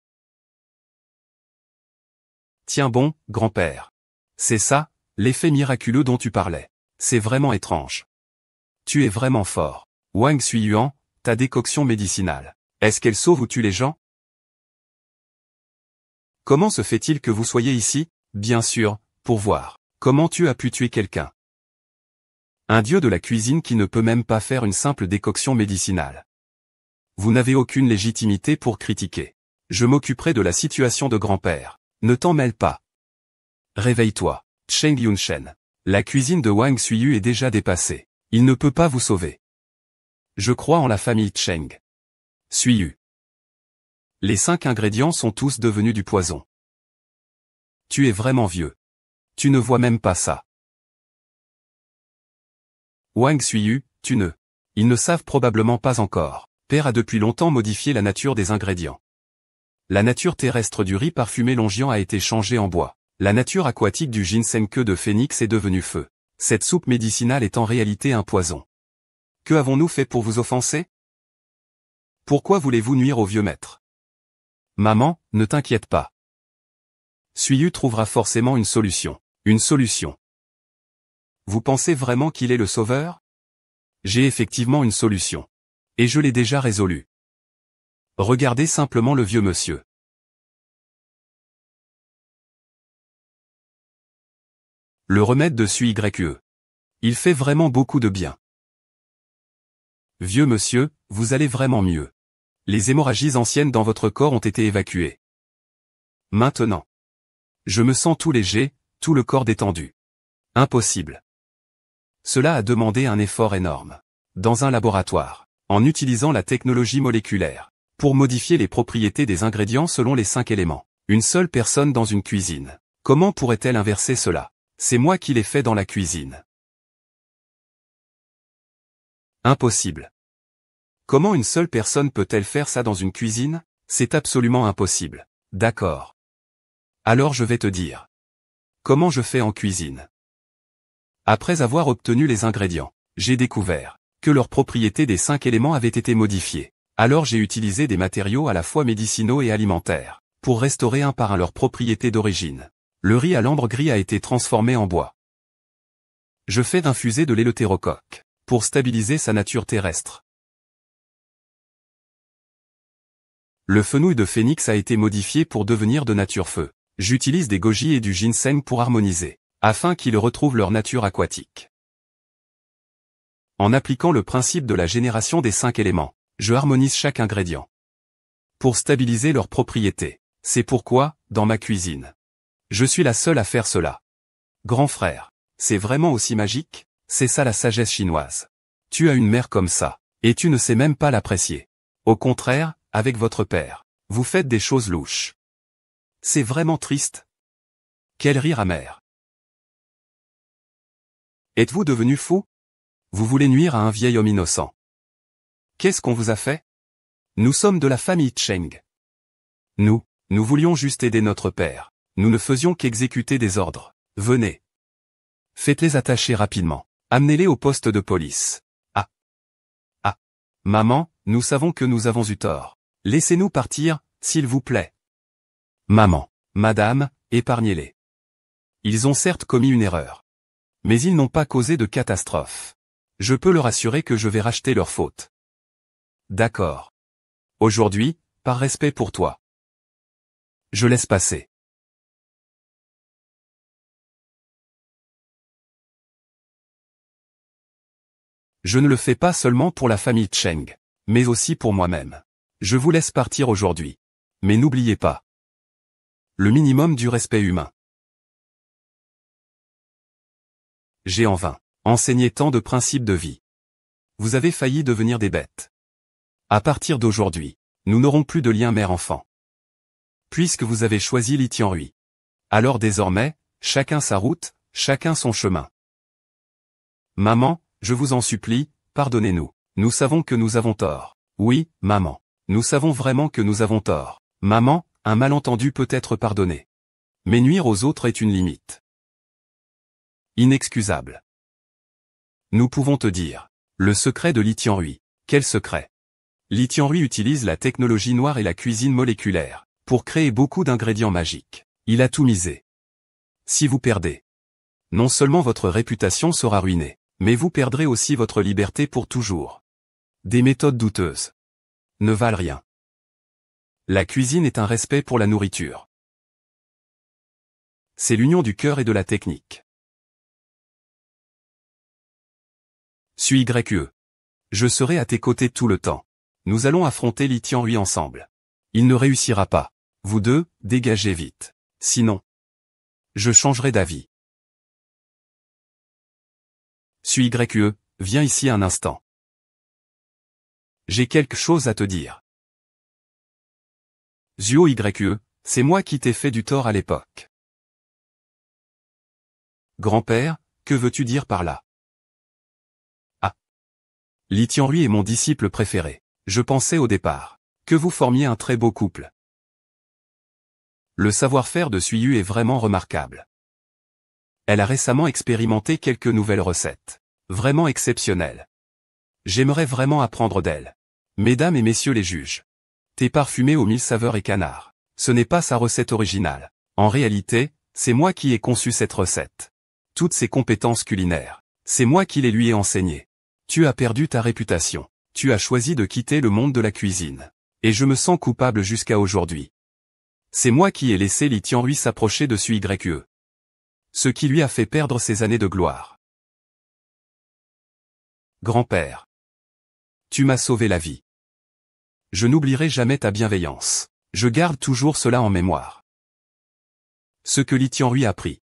Speaker 1: Tiens bon, grand-père. C'est ça, l'effet miraculeux dont tu parlais. C'est vraiment étrange. Tu es vraiment fort. Wang Suiyuan, ta décoction médicinale. Est-ce qu'elle sauve ou tue les gens? Comment se fait-il que vous soyez ici? Bien sûr, pour voir. Comment tu as pu tuer quelqu'un? Un dieu de la cuisine qui ne peut même pas faire une simple décoction médicinale. Vous n'avez aucune légitimité pour critiquer. Je m'occuperai de la situation de grand-père. Ne t'en mêle pas. Réveille-toi. Cheng Yunshen. La cuisine de Wang Suiyu est déjà dépassée. Il ne peut pas vous sauver. Je crois en la famille Cheng. Suiyu. Les 5 ingrédients sont tous devenus du poison. Tu es vraiment vieux. Tu ne vois même pas ça. Wang Suiyu, tu ne. Ils ne savent probablement pas encore. Père a depuis longtemps modifié la nature des ingrédients. La nature terrestre du riz parfumé Longian a été changée en bois. La nature aquatique du ginseng queue de phénix est devenue feu. Cette soupe médicinale est en réalité un poison. Que avons-nous fait pour vous offenser? Pourquoi voulez-vous nuire au vieux maître? Maman, ne t'inquiète pas. Suiyu trouvera forcément une solution. Une solution. Vous pensez vraiment qu'il est le sauveur? J'ai effectivement une solution. Et je l'ai déjà résolue. Regardez simplement le vieux monsieur. Le remède de SUYE. Il fait vraiment beaucoup de bien. Vieux monsieur, vous allez vraiment mieux. Les hémorragies anciennes dans votre corps ont été évacuées. Maintenant. Je me sens tout léger, tout le corps détendu. Impossible. Cela a demandé un effort énorme. Dans un laboratoire, en utilisant la technologie moléculaire, pour modifier les propriétés des ingrédients selon les 5 éléments. Une seule personne dans une cuisine. Comment pourrait-elle inverser cela? C'est moi qui l'ai fait dans la cuisine. Impossible. Comment une seule personne peut-elle faire ça dans une cuisine? C'est absolument impossible. D'accord. Alors je vais te dire. Comment je fais en cuisine? Après avoir obtenu les ingrédients, j'ai découvert que leurs propriétés des 5 éléments avaient été modifiées. Alors j'ai utilisé des matériaux à la fois médicinaux et alimentaires, pour restaurer un par un leurs propriétés d'origine. Le riz à l'ambre gris a été transformé en bois. Je fais d'infuser de l'éleutérocoque, pour stabiliser sa nature terrestre. Le fenouil de phénix a été modifié pour devenir de nature feu. J'utilise des goji et du ginseng pour harmoniser, afin qu'ils retrouvent leur nature aquatique. En appliquant le principe de la génération des 5 éléments, je harmonise chaque ingrédient pour stabiliser leurs propriétés. C'est pourquoi, dans ma cuisine, je suis la seule à faire cela. Grand frère, c'est vraiment aussi magique? C'est ça la sagesse chinoise. Tu as une mère comme ça, et tu ne sais même pas l'apprécier. Au contraire, avec votre père, vous faites des choses louches. C'est vraiment triste. Quel rire amer. Êtes-vous devenu fou? Vous voulez nuire à un vieil homme innocent. Qu'est-ce qu'on vous a fait? Nous sommes de la famille Cheng. Nous voulions juste aider notre père. Nous ne faisions qu'exécuter des ordres. Venez. Faites-les attacher rapidement. Amenez-les au poste de police. Ah. Ah. Maman, nous savons que nous avons eu tort. Laissez-nous partir, s'il vous plaît. Maman, madame, épargnez-les. Ils ont certes commis une erreur. Mais ils n'ont pas causé de catastrophe. Je peux leur assurer que je vais racheter leur faute. D'accord. Aujourd'hui, par respect pour toi, je laisse passer. Je ne le fais pas seulement pour la famille Cheng, mais aussi pour moi-même. Je vous laisse partir aujourd'hui. Mais n'oubliez pas le minimum du respect humain. J'ai en vain enseigné tant de principes de vie. Vous avez failli devenir des bêtes. À partir d'aujourd'hui, nous n'aurons plus de lien mère-enfant. Puisque vous avez choisi Li Tianrui. Alors désormais, chacun sa route, chacun son chemin. Maman, je vous en supplie, pardonnez-nous. Nous savons que nous avons tort. Oui, maman. Nous savons vraiment que nous avons tort. Maman, un malentendu peut être pardonné. Mais nuire aux autres est une limite inexcusable. Nous pouvons te dire. Le secret de Li Tianrui. Quel secret? Li Tianrui utilise la technologie noire et la cuisine moléculaire pour créer beaucoup d'ingrédients magiques. Il a tout misé. Si vous perdez, non seulement votre réputation sera ruinée, mais vous perdrez aussi votre liberté pour toujours. Des méthodes douteuses ne valent rien. La cuisine est un respect pour la nourriture. C'est l'union du cœur et de la technique. Suis YE. Je serai à tes côtés tout le temps. Nous allons affronter Li Tianrui ensemble. Il ne réussira pas. Vous deux, dégagez vite. Sinon, je changerai d'avis. Suis YE, viens ici un instant. J'ai quelque chose à te dire. Zuo YE, c'est moi qui t'ai fait du tort à l'époque. Grand-père, que veux-tu dire par là? Ah. Li Tianrui est mon disciple préféré. Je pensais au départ que vous formiez un très beau couple. Le savoir-faire de Suiyu est vraiment remarquable. Elle a récemment expérimenté quelques nouvelles recettes. Vraiment exceptionnelles. J'aimerais vraiment apprendre d'elle. Mesdames et messieurs les juges. Thé parfumé aux 1000 saveurs et canard. Ce n'est pas sa recette originale. En réalité, c'est moi qui ai conçu cette recette. Toutes ses compétences culinaires, c'est moi qui les lui ai enseignées. Tu as perdu ta réputation. Tu as choisi de quitter le monde de la cuisine. Et je me sens coupable jusqu'à aujourd'hui. C'est moi qui ai laissé Li Tianrui s'approcher de Sui YE. Ce qui lui a fait perdre ses années de gloire. Grand-père. Tu m'as sauvé la vie. Je n'oublierai jamais ta bienveillance. Je garde toujours cela en mémoire. Ce que Li Tianrui a pris,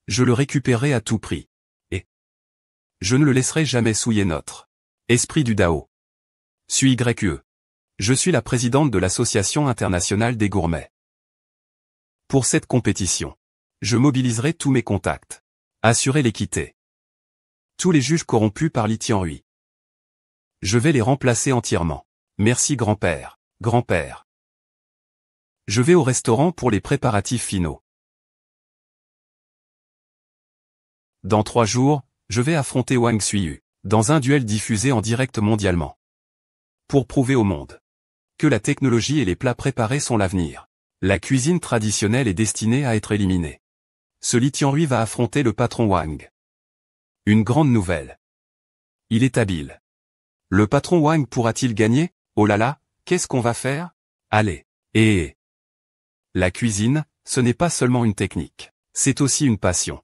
Speaker 1: je le récupérerai à tout prix. Et je ne le laisserai jamais souiller notre esprit du Dao. Sui YE. Je suis la présidente de l'Association internationale des gourmets. Pour cette compétition, je mobiliserai tous mes contacts. Assurer l'équité. Tous les juges corrompus par Li Tianrui. Je vais les remplacer entièrement. Merci grand-père. Grand-père. Je vais au restaurant pour les préparatifs finaux. Dans 3 jours, je vais affronter Wang Suiyu, dans un duel diffusé en direct mondialement. Pour prouver au monde que la technologie et les plats préparés sont l'avenir. La cuisine traditionnelle est destinée à être éliminée. Ce Li Tianrui va affronter le patron Wang. Une grande nouvelle. Il est habile. Le patron Wang pourra-t-il gagner? Oh là là, qu'est-ce qu'on va faire? Allez. La cuisine, ce n'est pas seulement une technique, c'est aussi une passion.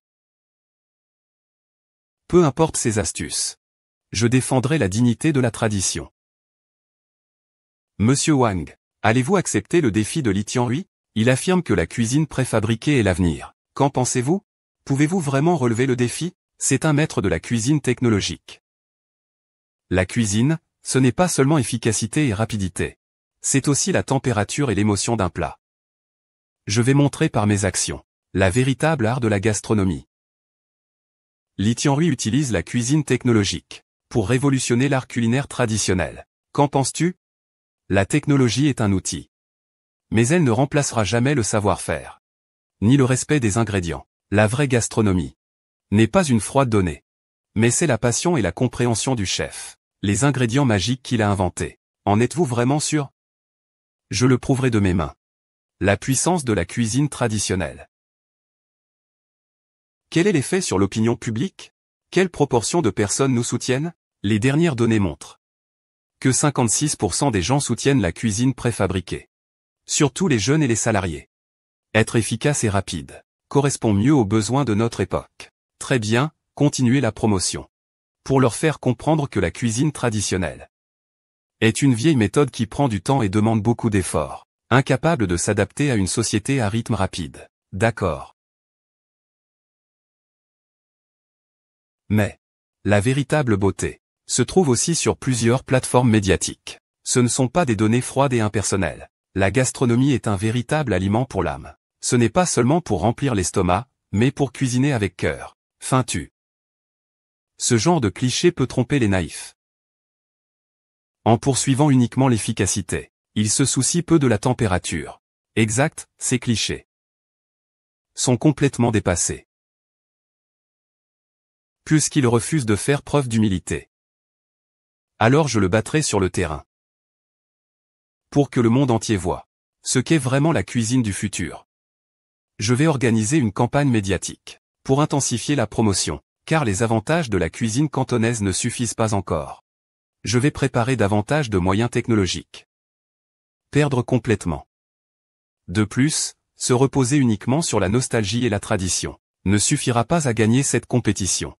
Speaker 1: Peu importe ses astuces. Je défendrai la dignité de la tradition. Monsieur Wang, allez-vous accepter le défi de Li Tianrui? Il affirme que la cuisine préfabriquée est l'avenir. Qu'en pensez-vous? Pouvez-vous vraiment relever le défi? C'est un maître de la cuisine technologique. La cuisine, ce n'est pas seulement efficacité et rapidité. C'est aussi la température et l'émotion d'un plat. Je vais montrer par mes actions la véritable art de la gastronomie. Li Tianrui utilise la cuisine technologique pour révolutionner l'art culinaire traditionnel. Qu'en penses-tu? La technologie est un outil. Mais elle ne remplacera jamais le savoir-faire. Ni le respect des ingrédients. La vraie gastronomie n'est pas une froide donnée. Mais c'est la passion et la compréhension du chef. Les ingrédients magiques qu'il a inventés. En êtes-vous vraiment sûr? Je le prouverai de mes mains. La puissance de la cuisine traditionnelle. Quel est l'effet sur l'opinion publique? Quelle proportion de personnes nous soutiennent? Les dernières données montrent que 56% des gens soutiennent la cuisine préfabriquée. Surtout les jeunes et les salariés. Être efficace et rapide correspond mieux aux besoins de notre époque. Très bien, continuez la promotion. Pour leur faire comprendre que la cuisine traditionnelle est une vieille méthode qui prend du temps et demande beaucoup d'efforts, incapable de s'adapter à une société à rythme rapide. D'accord. Mais la véritable beauté se trouve aussi sur plusieurs plateformes médiatiques. Ce ne sont pas des données froides et impersonnelles. La gastronomie est un véritable aliment pour l'âme. Ce n'est pas seulement pour remplir l'estomac, mais pour cuisiner avec cœur. Fin-tu. Ce genre de cliché peut tromper les naïfs. En poursuivant uniquement l'efficacité, ils se soucient peu de la température. Exact, ces clichés sont complètement dépassés. Puisqu'il refuse de faire preuve d'humilité. Alors je le battrai sur le terrain. Pour que le monde entier voie ce qu'est vraiment la cuisine du futur. Je vais organiser une campagne médiatique pour intensifier la promotion, car les avantages de la cuisine cantonaise ne suffisent pas encore. Je vais préparer davantage de moyens technologiques. Perdre complètement. De plus, se reposer uniquement sur la nostalgie et la tradition ne suffira pas à gagner cette compétition.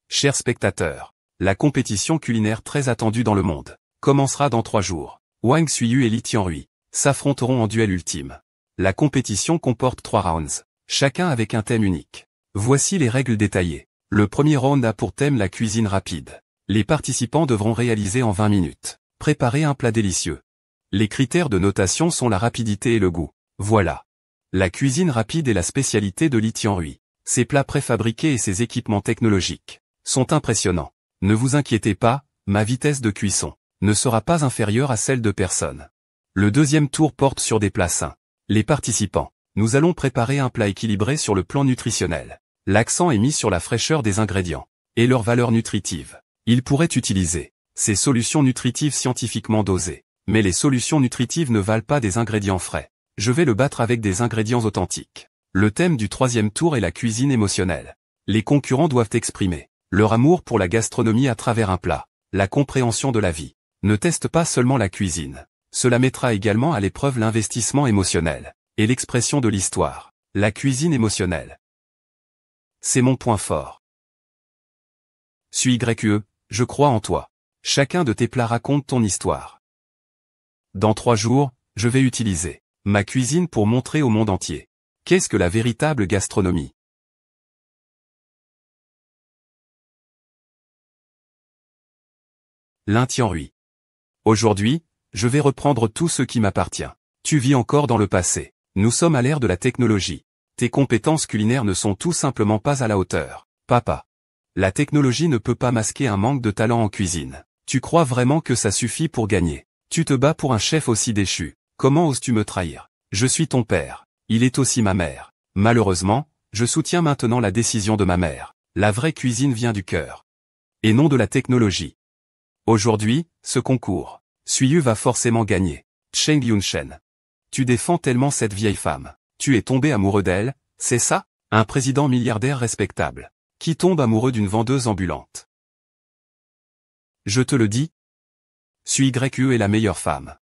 Speaker 1: Chers spectateurs, la compétition culinaire très attendue dans le monde commencera dans 3 jours. Wang Suiyu et Li Tianrui s'affronteront en duel ultime. La compétition comporte 3 rounds, chacun avec un thème unique. Voici les règles détaillées. Le premier round a pour thème la cuisine rapide. Les participants devront réaliser en 20 minutes. Préparer un plat délicieux. Les critères de notation sont la rapidité et le goût. Voilà. La cuisine rapide est la spécialité de Li Tianrui. Ses plats préfabriqués et ses équipements technologiques sont impressionnants. Ne vous inquiétez pas, ma vitesse de cuisson ne sera pas inférieure à celle de personne. Le deuxième tour porte sur des plats sains. Les participants, nous allons préparer un plat équilibré sur le plan nutritionnel. L'accent est mis sur la fraîcheur des ingrédients et leur valeur nutritive. Ils pourraient utiliser ces solutions nutritives scientifiquement dosées. Mais les solutions nutritives ne valent pas des ingrédients frais. Je vais le battre avec des ingrédients authentiques. Le thème du troisième tour est la cuisine émotionnelle. Les concurrents doivent exprimer leur amour pour la gastronomie à travers un plat, la compréhension de la vie. Ne teste pas seulement la cuisine. Cela mettra également à l'épreuve l'investissement émotionnel et l'expression de l'histoire. La cuisine émotionnelle. C'est mon point fort. Suis YE, je crois en toi. Chacun de tes plats raconte ton histoire. Dans 3 jours, je vais utiliser ma cuisine pour montrer au monde entier qu'est-ce que la véritable gastronomie. Li Tianrui. Aujourd'hui, je vais reprendre tout ce qui m'appartient. Tu vis encore dans le passé. Nous sommes à l'ère de la technologie. Tes compétences culinaires ne sont tout simplement pas à la hauteur. Papa. La technologie ne peut pas masquer un manque de talent en cuisine. Tu crois vraiment que ça suffit pour gagner? Tu te bats pour un chef aussi déchu. Comment oses-tu me trahir? Je suis ton père. Il est aussi ma mère. Malheureusement, je soutiens maintenant la décision de ma mère. La vraie cuisine vient du cœur. Et non de la technologie. Aujourd'hui, ce concours, Suiyu va forcément gagner. Cheng Yunshen. Tu défends tellement cette vieille femme. Tu es tombé amoureux d'elle, c'est ça? Un président milliardaire respectable. Qui tombe amoureux d'une vendeuse ambulante? Je te le dis. Suiyu est la meilleure femme.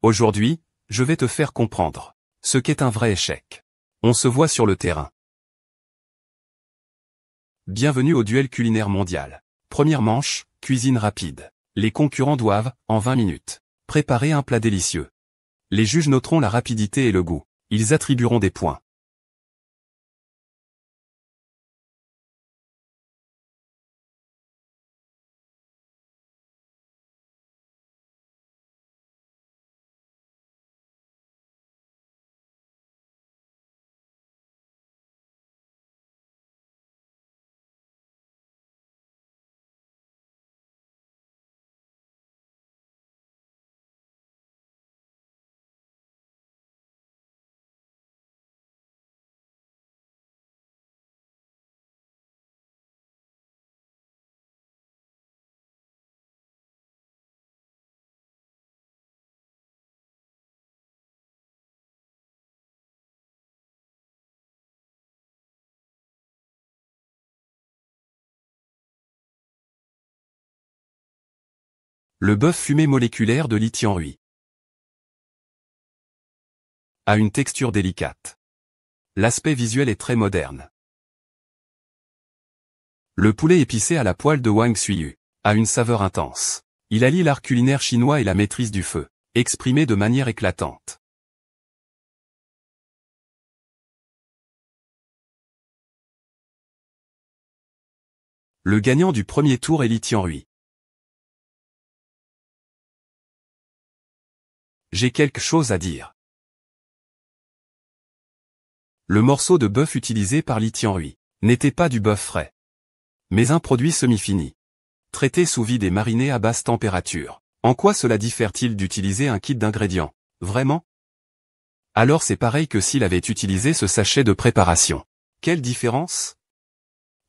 Speaker 1: Aujourd'hui, je vais te faire comprendre ce qu'est un vrai échec. On se voit sur le terrain. Bienvenue au duel culinaire mondial. Première manche, cuisine rapide. Les concurrents doivent, en 20 minutes, préparer un plat délicieux. Les juges noteront la rapidité et le goût. Ils attribueront des points. Le bœuf fumé moléculaire de Li Tianhui a une texture délicate. L'aspect visuel est très moderne. Le poulet épicé à la poêle de Wang Suiyu a une saveur intense. Il allie l'art culinaire chinois et la maîtrise du feu, exprimé de manière éclatante. Le gagnant du premier tour est Li Tianhui. J'ai quelque chose à dire. Le morceau de bœuf utilisé par Li Tianhui n'était pas du bœuf frais, mais un produit semi-fini, traité sous vide et mariné à basse température. En quoi cela diffère-t-il d'utiliser un kit d'ingrédients? Vraiment? Alors c'est pareil que s'il avait utilisé ce sachet de préparation. Quelle différence?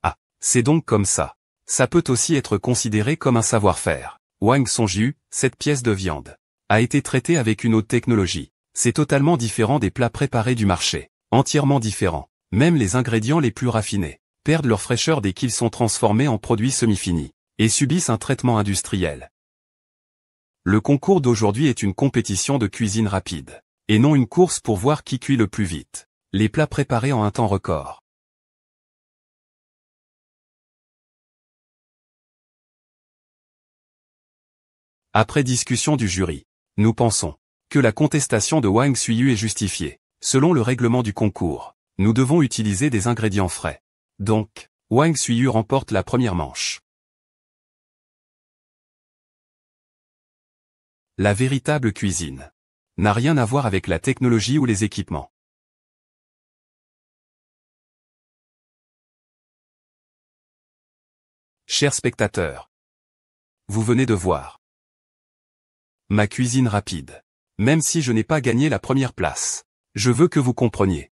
Speaker 1: Ah, c'est donc comme ça. Ça peut aussi être considéré comme un savoir-faire. Wang Songjiu, cette pièce de viande, a été traitée avec une haute technologie. C'est totalement différent des plats préparés du marché. Entièrement différent. Même les ingrédients les plus raffinés perdent leur fraîcheur dès qu'ils sont transformés en produits semi-finis et subissent un traitement industriel. Le concours d'aujourd'hui est une compétition de cuisine rapide, et non une course pour voir qui cuit le plus vite. Les plats préparés en un temps record. Après discussion du jury, nous pensons que la contestation de Wang Suiyu est justifiée. Selon le règlement du concours, nous devons utiliser des ingrédients frais. Donc, Wang Suiyu remporte la première manche. La véritable cuisine n'a rien à voir avec la technologie ou les équipements. Chers spectateurs, vous venez de voir ma cuisine rapide. Même si je n'ai pas gagné la première place, je veux que vous compreniez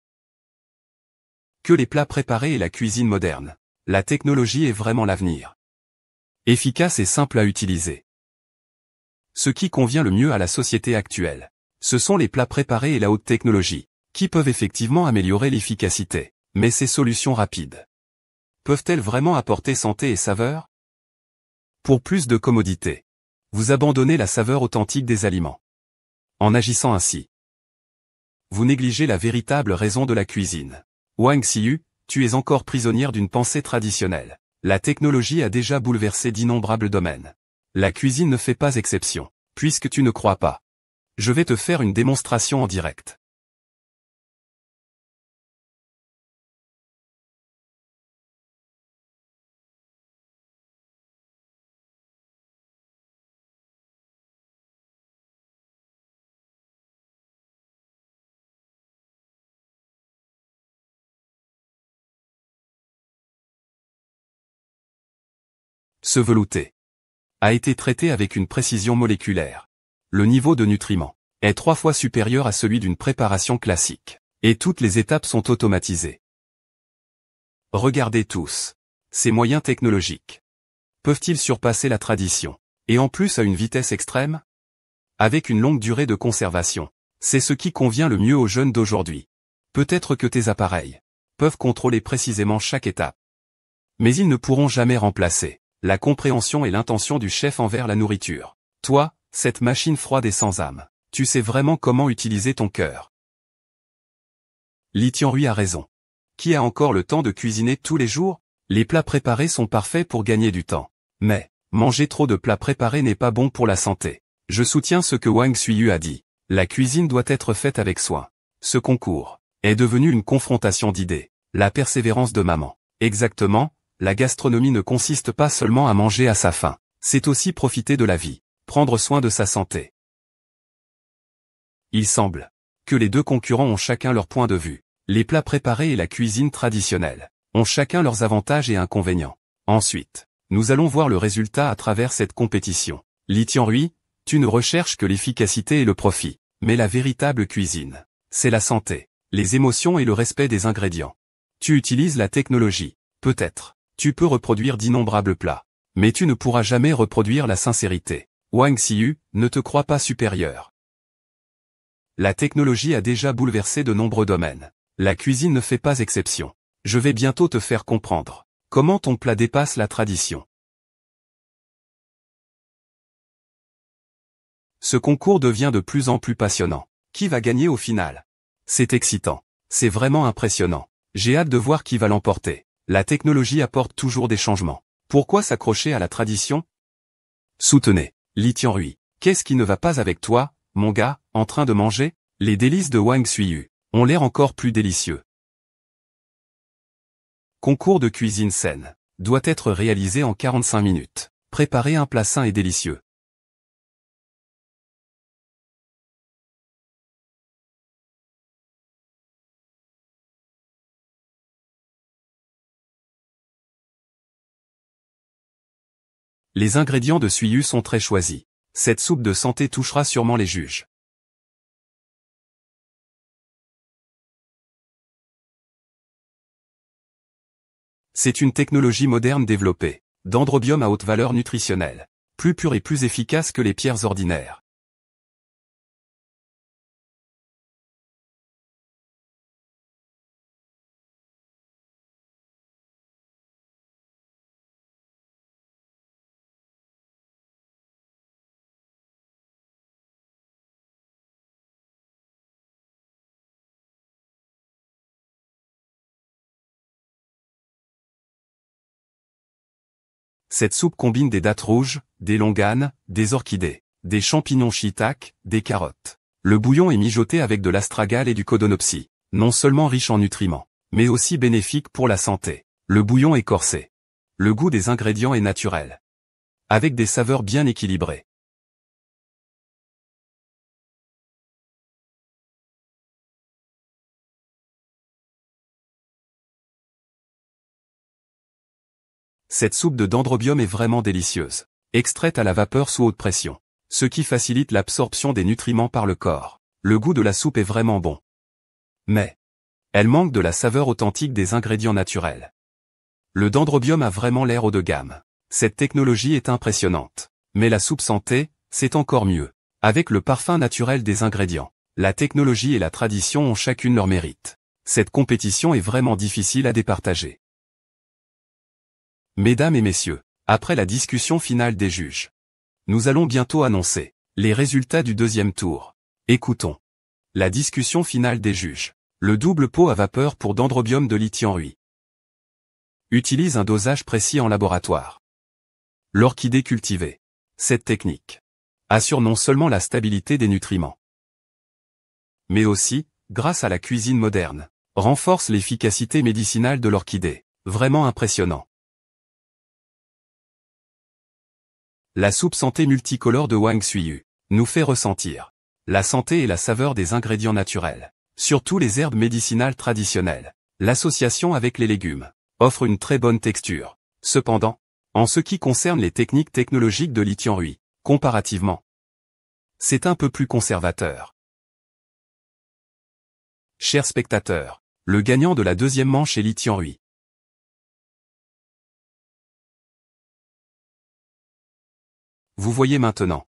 Speaker 1: que les plats préparés et la cuisine moderne, la technologie est vraiment l'avenir. Efficace et simple à utiliser. Ce qui convient le mieux à la société actuelle, ce sont les plats préparés et la haute technologie, qui peuvent effectivement améliorer l'efficacité. Mais ces solutions rapides peuvent-elles vraiment apporter santé et saveur? Pour plus de commodité, vous abandonnez la saveur authentique des aliments. En agissant ainsi, vous négligez la véritable raison de la cuisine. Wang Xiyu, tu es encore prisonnière d'une pensée traditionnelle. La technologie a déjà bouleversé d'innombrables domaines. La cuisine ne fait pas exception. Puisque tu ne crois pas, je vais te faire une démonstration en direct. Ce velouté a été traité avec une précision moléculaire. Le niveau de nutriments est 3 fois supérieur à celui d'une préparation classique. Et toutes les étapes sont automatisées. Regardez tous. Ces moyens technologiques peuvent-ils surpasser la tradition? Et en plus à une vitesse extrême? Avec une longue durée de conservation. C'est ce qui convient le mieux aux jeunes d'aujourd'hui. Peut-être que tes appareils peuvent contrôler précisément chaque étape. Mais ils ne pourront jamais remplacer la compréhension et l'intention du chef envers la nourriture. Toi, cette machine froide et sans âme, tu sais vraiment comment utiliser ton cœur. Li Tianrui a raison. Qui a encore le temps de cuisiner tous les jours? Les plats préparés sont parfaits pour gagner du temps. Mais, manger trop de plats préparés n'est pas bon pour la santé. Je soutiens ce que Wang Suiyu a dit. La cuisine doit être faite avec soin. Ce concours est devenu une confrontation d'idées. La persévérance de maman. Exactement, la gastronomie ne consiste pas seulement à manger à sa faim. C'est aussi profiter de la vie. Prendre soin de sa santé. Il semble que les deux concurrents ont chacun leur point de vue. Les plats préparés et la cuisine traditionnelle ont chacun leurs avantages et inconvénients. Ensuite, nous allons voir le résultat à travers cette compétition. Li Tianrui, tu ne recherches que l'efficacité et le profit. Mais la véritable cuisine, c'est la santé, les émotions et le respect des ingrédients. Tu utilises la technologie. Peut-être, tu peux reproduire d'innombrables plats. Mais tu ne pourras jamais reproduire la sincérité. Wang Xiyu, ne te crois pas supérieur. La technologie a déjà bouleversé de nombreux domaines. La cuisine ne fait pas exception. Je vais bientôt te faire comprendre comment ton plat dépasse la tradition. Ce concours devient de plus en plus passionnant. Qui va gagner au final? C'est excitant. C'est vraiment impressionnant. J'ai hâte de voir qui va l'emporter. La technologie apporte toujours des changements. Pourquoi s'accrocher à la tradition? Soutenez. Li Tianrui. Qu'est-ce qui ne va pas avec toi, mon gars, en train de manger? Les délices de Wang Suiyu ont l'air encore plus délicieux. Concours de cuisine saine. Doit être réalisé en 45 minutes. Préparer un plat sain et délicieux. Les ingrédients de Suiyu sont très choisis. Cette soupe de santé touchera sûrement les juges. C'est une technologie moderne développée, dendrobium à haute valeur nutritionnelle, plus pure et plus efficace que les pierres ordinaires. Cette soupe combine des dattes rouges, des longanes, des orchidées, des champignons shiitake, des carottes. Le bouillon est mijoté avec de l'astragale et du codonopsis, non seulement riche en nutriments, mais aussi bénéfique pour la santé. Le bouillon est corsé. Le goût des ingrédients est naturel, avec des saveurs bien équilibrées. Cette soupe de dendrobium est vraiment délicieuse, extraite à la vapeur sous haute pression, ce qui facilite l'absorption des nutriments par le corps. Le goût de la soupe est vraiment bon. Mais elle manque de la saveur authentique des ingrédients naturels. Le dendrobium a vraiment l'air haut de gamme. Cette technologie est impressionnante. Mais la soupe santé, c'est encore mieux. Avec le parfum naturel des ingrédients, la technologie et la tradition ont chacune leur mérite. Cette compétition est vraiment difficile à départager. Mesdames et messieurs, après la discussion finale des juges, nous allons bientôt annoncer les résultats du deuxième tour. Écoutons. La discussion finale des juges. Le double pot à vapeur pour dendrobium de Li Tianrui. Utilise un dosage précis en laboratoire. L'orchidée cultivée. Cette technique assure non seulement la stabilité des nutriments, mais aussi, grâce à la cuisine moderne, renforce l'efficacité médicinale de l'orchidée. Vraiment impressionnant. La soupe santé multicolore de Wang Suiyu nous fait ressentir la santé et la saveur des ingrédients naturels, surtout les herbes médicinales traditionnelles. L'association avec les légumes offre une très bonne texture. Cependant, En ce qui concerne les techniques technologiques de Lee Tianhui, comparativement, c'est un peu plus conservateur. Chers spectateurs, le gagnant de la deuxième manche est Lee Tianhui. Vous voyez maintenant.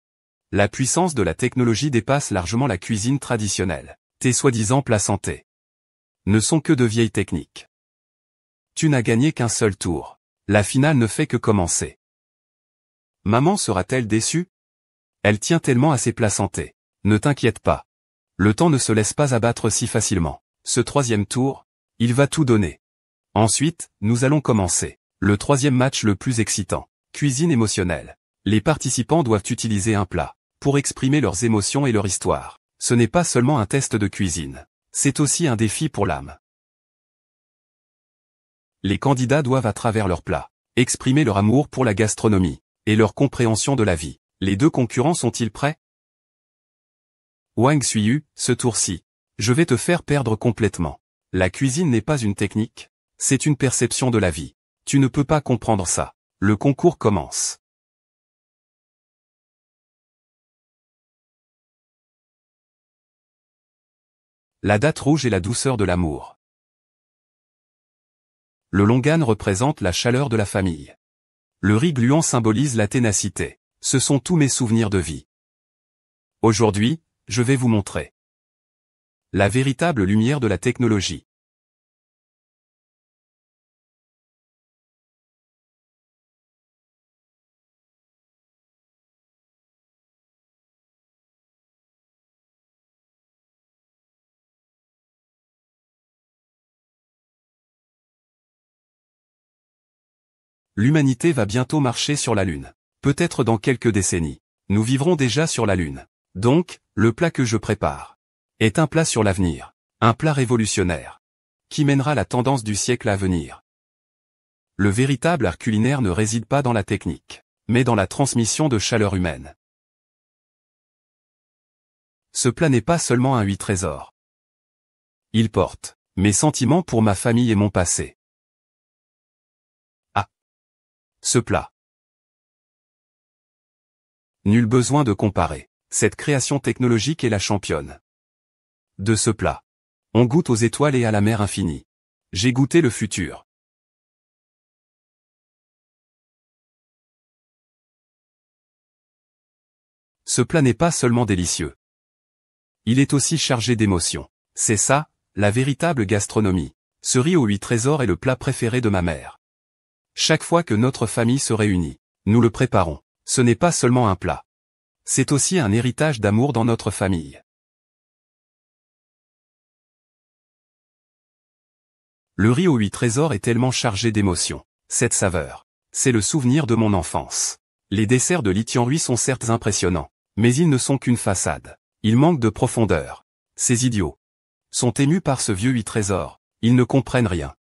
Speaker 1: La puissance de la technologie dépasse largement la cuisine traditionnelle. Tes soi-disant plats santé ne sont que de vieilles techniques. Tu n'as gagné qu'un seul tour. La finale ne fait que commencer. Maman sera-t-elle déçue? Elle tient tellement à ses plats santé. Ne t'inquiète pas. Le temps ne se laisse pas abattre si facilement. Ce troisième tour, il va tout donner. Ensuite, nous allons commencer. Le troisième match le plus excitant. Cuisine émotionnelle. Les participants doivent utiliser un plat pour exprimer leurs émotions et leur histoire. Ce n'est pas seulement un test de cuisine. C'est aussi un défi pour l'âme. Les candidats doivent à travers leur plat exprimer leur amour pour la gastronomie et leur compréhension de la vie. Les deux concurrents sont-ils prêts? Wang Suiyu, ce tour-ci, je vais te faire perdre complètement. La cuisine n'est pas une technique, c'est une perception de la vie. Tu ne peux pas comprendre ça. Le concours commence. La date rouge est la douceur de l'amour. Le longan représente la chaleur de la famille. Le riz gluant symbolise la ténacité. Ce sont tous mes souvenirs de vie. Aujourd'hui, je vais vous montrer la véritable lumière de la technologie. L'humanité va bientôt marcher sur la Lune. Peut-être dans quelques décennies. Nous vivrons déjà sur la Lune. Donc, le plat que je prépare est un plat sur l'avenir. Un plat révolutionnaire qui mènera la tendance du siècle à venir. Le véritable art culinaire ne réside pas dans la technique, mais dans la transmission de chaleur humaine. Ce plat n'est pas seulement un 8 trésors. Il porte mes sentiments pour ma famille et mon passé. Ce plat. Nul besoin de comparer. Cette création technologique est la championne de ce plat. On goûte aux étoiles et à la mer infinie. J'ai goûté le futur. Ce plat n'est pas seulement délicieux. Il est aussi chargé d'émotions. C'est ça, la véritable gastronomie. Ce riz aux 8 trésors est le plat préféré de ma mère. Chaque fois que notre famille se réunit, nous le préparons. Ce n'est pas seulement un plat. C'est aussi un héritage d'amour dans notre famille. Le riz aux 8 trésors est tellement chargé d'émotions. Cette saveur, c'est le souvenir de mon enfance. Les desserts de Lee Tianhui sont certes impressionnants, mais ils ne sont qu'une façade. Ils manquent de profondeur. Ces idiots sont émus par ce vieux 8 trésors. Ils ne comprennent rien.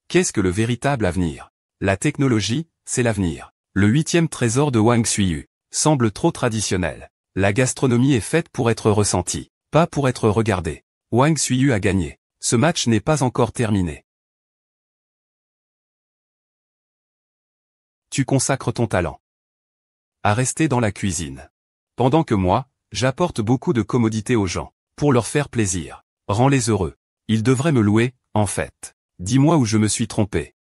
Speaker 1: Qu'est-ce que le véritable avenir? La technologie, c'est l'avenir. Le 8e trésor de Wang Suiyu semble trop traditionnel. La gastronomie est faite pour être ressentie, pas pour être regardée. Wang Suiyu a gagné. Ce match n'est pas encore terminé. Tu consacres ton talent à rester dans la cuisine. Pendant que moi, j'apporte beaucoup de commodité aux gens, pour leur faire plaisir. Rends-les heureux. Ils devraient me louer, en fait. Dis-moi où je me suis trompé.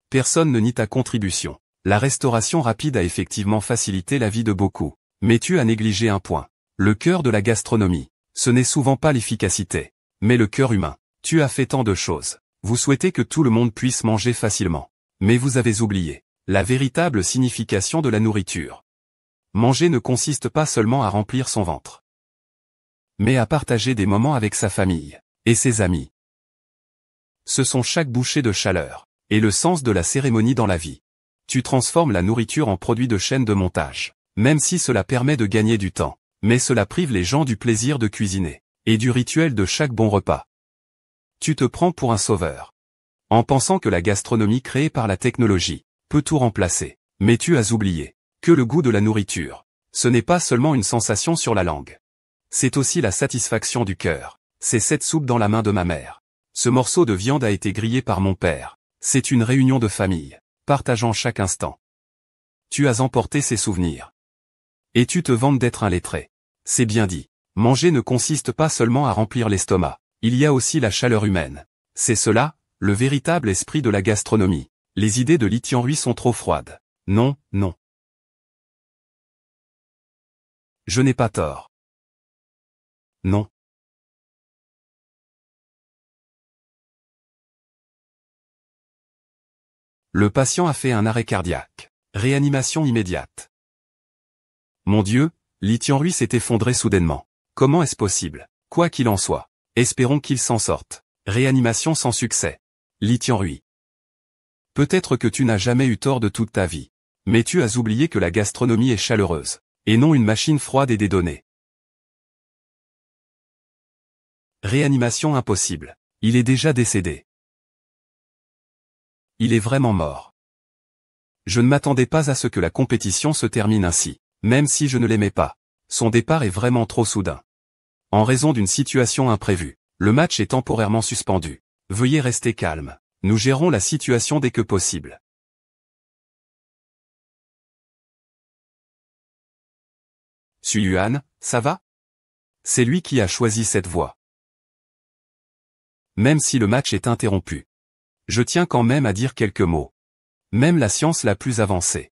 Speaker 1: Personne ne nie ta contribution. La restauration rapide a effectivement facilité la vie de beaucoup. Mais tu as négligé un point. Le cœur de la gastronomie. Ce n'est souvent pas l'efficacité, mais le cœur humain. Tu as fait tant de choses. Vous souhaitez que tout le monde puisse manger facilement. Mais vous avez oublié la véritable signification de la nourriture. Manger ne consiste pas seulement à remplir son ventre, mais à partager des moments avec sa famille et ses amis. Ce sont chaque bouchée de chaleur et le sens de la cérémonie dans la vie. Tu transformes la nourriture en produit de chaîne de montage, même si cela permet de gagner du temps, mais cela prive les gens du plaisir de cuisiner et du rituel de chaque bon repas. Tu te prends pour un sauveur, en pensant que la gastronomie créée par la technologie peut tout remplacer. Mais tu as oublié que le goût de la nourriture, ce n'est pas seulement une sensation sur la langue. C'est aussi la satisfaction du cœur. C'est cette soupe dans la main de ma mère. Ce morceau de viande a été grillé par mon père. C'est une réunion de famille, partageant chaque instant. Tu as emporté ses souvenirs. Et tu te vantes d'être un lettré. C'est bien dit. Manger ne consiste pas seulement à remplir l'estomac. Il y a aussi la chaleur humaine. C'est cela, le véritable esprit de la gastronomie. Les idées de Lee Tian-hui sont trop froides. Non, non. Je n'ai pas tort. Non. Le patient a fait un arrêt cardiaque. Réanimation immédiate. Mon Dieu, Lee Tian-hui s'est effondré soudainement. Comment est-ce possible? Quoi qu'il en soit, espérons qu'il s'en sorte. Réanimation sans succès. Lee Tian-hui. Peut-être que tu n'as jamais eu tort de toute ta vie. Mais tu as oublié que la gastronomie est chaleureuse, et non une machine froide et dédonnée. Réanimation impossible. Il est déjà décédé. Il est vraiment mort. Je ne m'attendais pas à ce que la compétition se termine ainsi, même si je ne l'aimais pas. Son départ est vraiment trop soudain. En raison d'une situation imprévue, le match est temporairement suspendu. Veuillez rester calme. Nous gérons la situation dès que possible. Suyuan, ça va? C'est lui qui a choisi cette voie. Même si le match est interrompu. Je tiens quand même à dire quelques mots. Même la science la plus avancée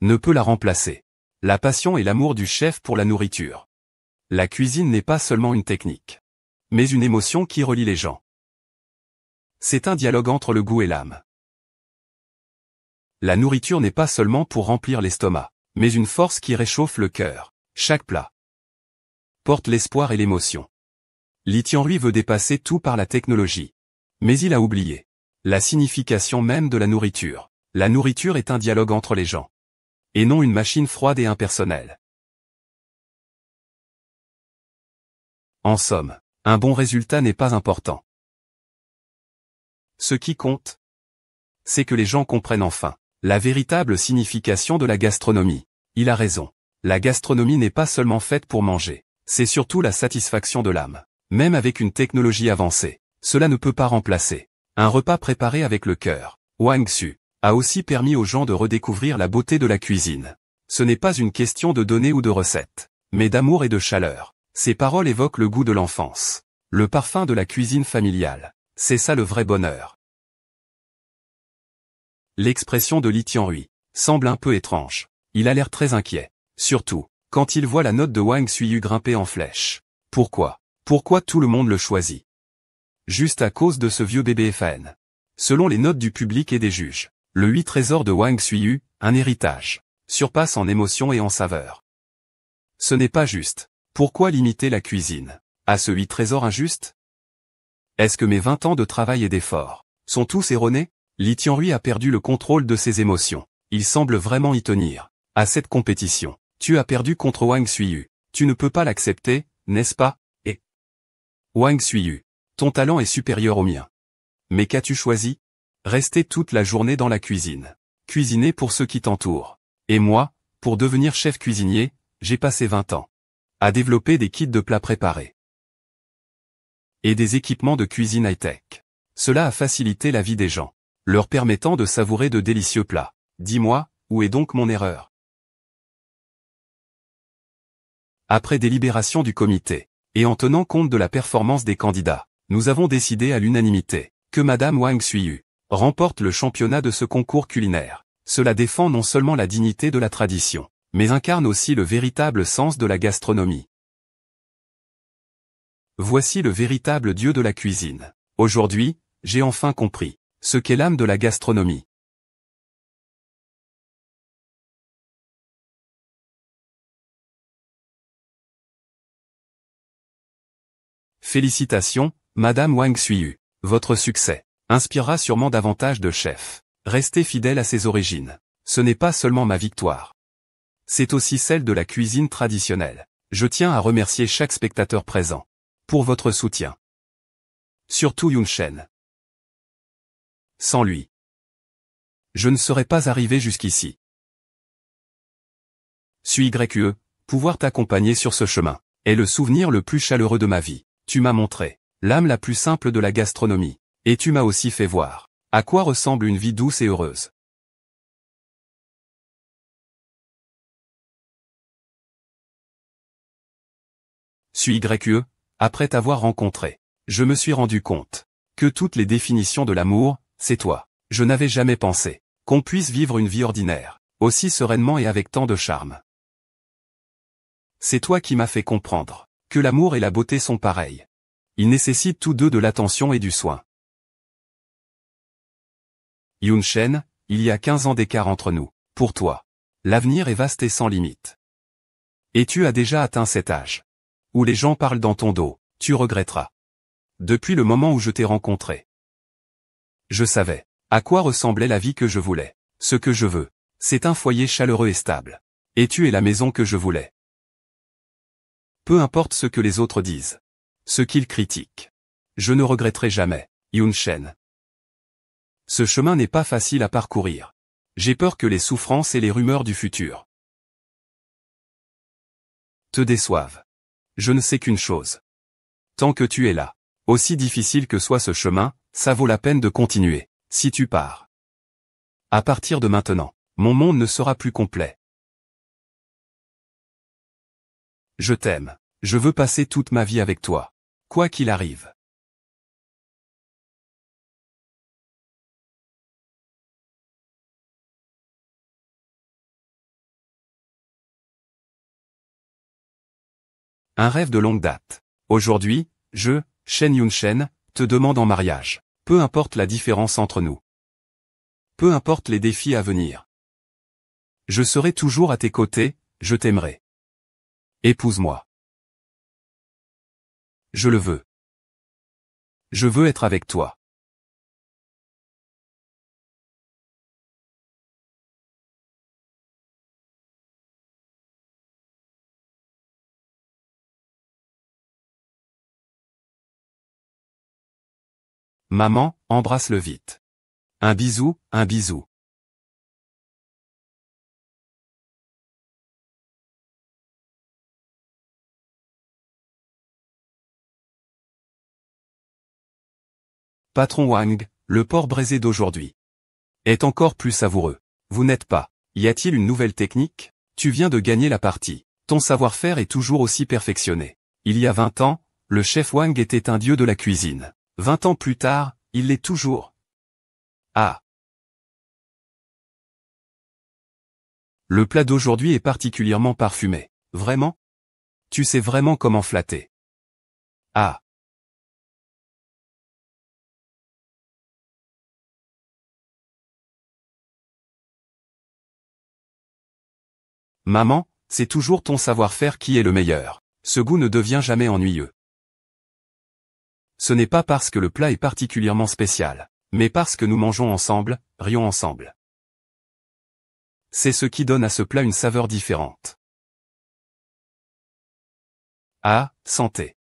Speaker 1: ne peut la remplacer. La passion et l'amour du chef pour la nourriture. La cuisine n'est pas seulement une technique, mais une émotion qui relie les gens. C'est un dialogue entre le goût et l'âme. La nourriture n'est pas seulement pour remplir l'estomac, mais une force qui réchauffe le cœur. Chaque plat porte l'espoir et l'émotion. Lee Tian-hui veut dépasser tout par la technologie. Mais il a oublié la signification même de la nourriture. La nourriture est un dialogue entre les gens. Et non une machine froide et impersonnelle. En somme, un bon résultat n'est pas important. Ce qui compte, c'est que les gens comprennent enfin la véritable signification de la gastronomie. Il a raison. La gastronomie n'est pas seulement faite pour manger, c'est surtout la satisfaction de l'âme. Même avec une technologie avancée, cela ne peut pas remplacer un repas préparé avec le cœur. Wang Xu a aussi permis aux gens de redécouvrir la beauté de la cuisine. Ce n'est pas une question de données ou de recettes, mais d'amour et de chaleur. Ces paroles évoquent le goût de l'enfance, le parfum de la cuisine familiale. C'est ça le vrai bonheur. L'expression de Lee Tian-hui semble un peu étrange. Il a l'air très inquiet, surtout quand il voit la note de Wang Xu grimper en flèche. Pourquoi? Pourquoi tout le monde le choisit? Juste à cause de ce vieux bébé FAN. Selon les notes du public et des juges, le 8 trésors de Wang Xu, un héritage, surpasse en émotion et en saveur. Ce n'est pas juste. Pourquoi limiter la cuisine à ce 8 trésors injuste? Est-ce que mes 20 ans de travail et d'effort sont tous erronés? Lee Tian-hui a perdu le contrôle de ses émotions. Il semble vraiment y tenir. À cette compétition, tu as perdu contre Wang Xu. Tu ne peux pas l'accepter, n'est-ce pas? Et Wang Xu, ton talent est supérieur au mien. Mais qu'as-tu choisi? Rester toute la journée dans la cuisine. Cuisiner pour ceux qui t'entourent. Et moi, pour devenir chef cuisinier, j'ai passé 20 ans à développer des kits de plats préparés et des équipements de cuisine high-tech. Cela a facilité la vie des gens, leur permettant de savourer de délicieux plats. Dis-moi, où est donc mon erreur? Après délibération du comité, et en tenant compte de la performance des candidats, nous avons décidé à l'unanimité que Madame Wang Xu remporte le championnat de ce concours culinaire. Cela défend non seulement la dignité de la tradition, mais incarne aussi le véritable sens de la gastronomie. Voici le véritable dieu de la cuisine. Aujourd'hui, j'ai enfin compris ce qu'est l'âme de la gastronomie. Félicitations, Madame Wang Xu. Votre succès inspirera sûrement davantage de chefs. Restez fidèle à ses origines. Ce n'est pas seulement ma victoire. C'est aussi celle de la cuisine traditionnelle. Je tiens à remercier chaque spectateur présent pour votre soutien. Surtout Yun Shen. Sans lui, je ne serais pas arrivé jusqu'ici. YE, pouvoir t'accompagner sur ce chemin est le souvenir le plus chaleureux de ma vie. Tu m'as montré l'âme la plus simple de la gastronomie, et tu m'as aussi fait voir À quoi ressemble une vie douce et heureuse? Suis YE, après t'avoir rencontré. Je me suis rendu compte que toutes les définitions de l'amour, c'est toi. Je n'avais jamais pensé qu'on puisse vivre une vie ordinaire, aussi sereinement et avec tant de charme. C'est toi qui m'as fait comprendre que l'amour et la beauté sont pareils. Ils nécessitent tous deux de l'attention et du soin. Yoon Shen, il y a 15 ans d'écart entre nous. Pour toi, l'avenir est vaste et sans limite. Et tu as déjà atteint cet âge où les gens parlent dans ton dos, tu regretteras. Depuis le moment où je t'ai rencontré, je savais à quoi ressemblait la vie que je voulais. Ce que je veux, c'est un foyer chaleureux et stable. Et tu es la maison que je voulais. Peu importe ce que les autres disent, ce qu'ils critiquent, je ne regretterai jamais, Yoon Shen. Ce chemin n'est pas facile à parcourir. J'ai peur que les souffrances et les rumeurs du futur te déçoivent. Je ne sais qu'une chose. Tant que tu es là, aussi difficile que soit ce chemin, ça vaut la peine de continuer. Si tu pars, à partir de maintenant, mon monde ne sera plus complet. Je t'aime. Je veux passer toute ma vie avec toi. Quoi qu'il arrive. Un rêve de longue date. Aujourd'hui, je, Shen Yoon Shen, te demande en mariage. Peu importe la différence entre nous. Peu importe les défis à venir. Je serai toujours à tes côtés, je t'aimerai. Épouse-moi. Je le veux. Je veux être avec toi. Maman, embrasse-le vite. Un bisou, un bisou. Patron Wang, le porc braisé d'aujourd'hui est encore plus savoureux. Vous n'êtes pas. Y a-t-il une nouvelle technique? Tu viens de gagner la partie. Ton savoir-faire est toujours aussi perfectionné. Il y a 20 ans, le chef Wang était un dieu de la cuisine. 20 ans plus tard, il l'est toujours. Ah. Le plat d'aujourd'hui est particulièrement parfumé. Vraiment? Tu sais vraiment comment flatter. Ah. Maman, c'est toujours ton savoir-faire qui est le meilleur. Ce goût ne devient jamais ennuyeux. Ce n'est pas parce que le plat est particulièrement spécial, mais parce que nous mangeons ensemble, rions ensemble. C'est ce qui donne à ce plat une saveur différente. Ah, santé.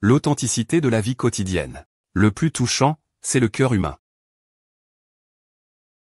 Speaker 1: L'authenticité de la vie quotidienne. Le plus touchant, c'est le cœur humain.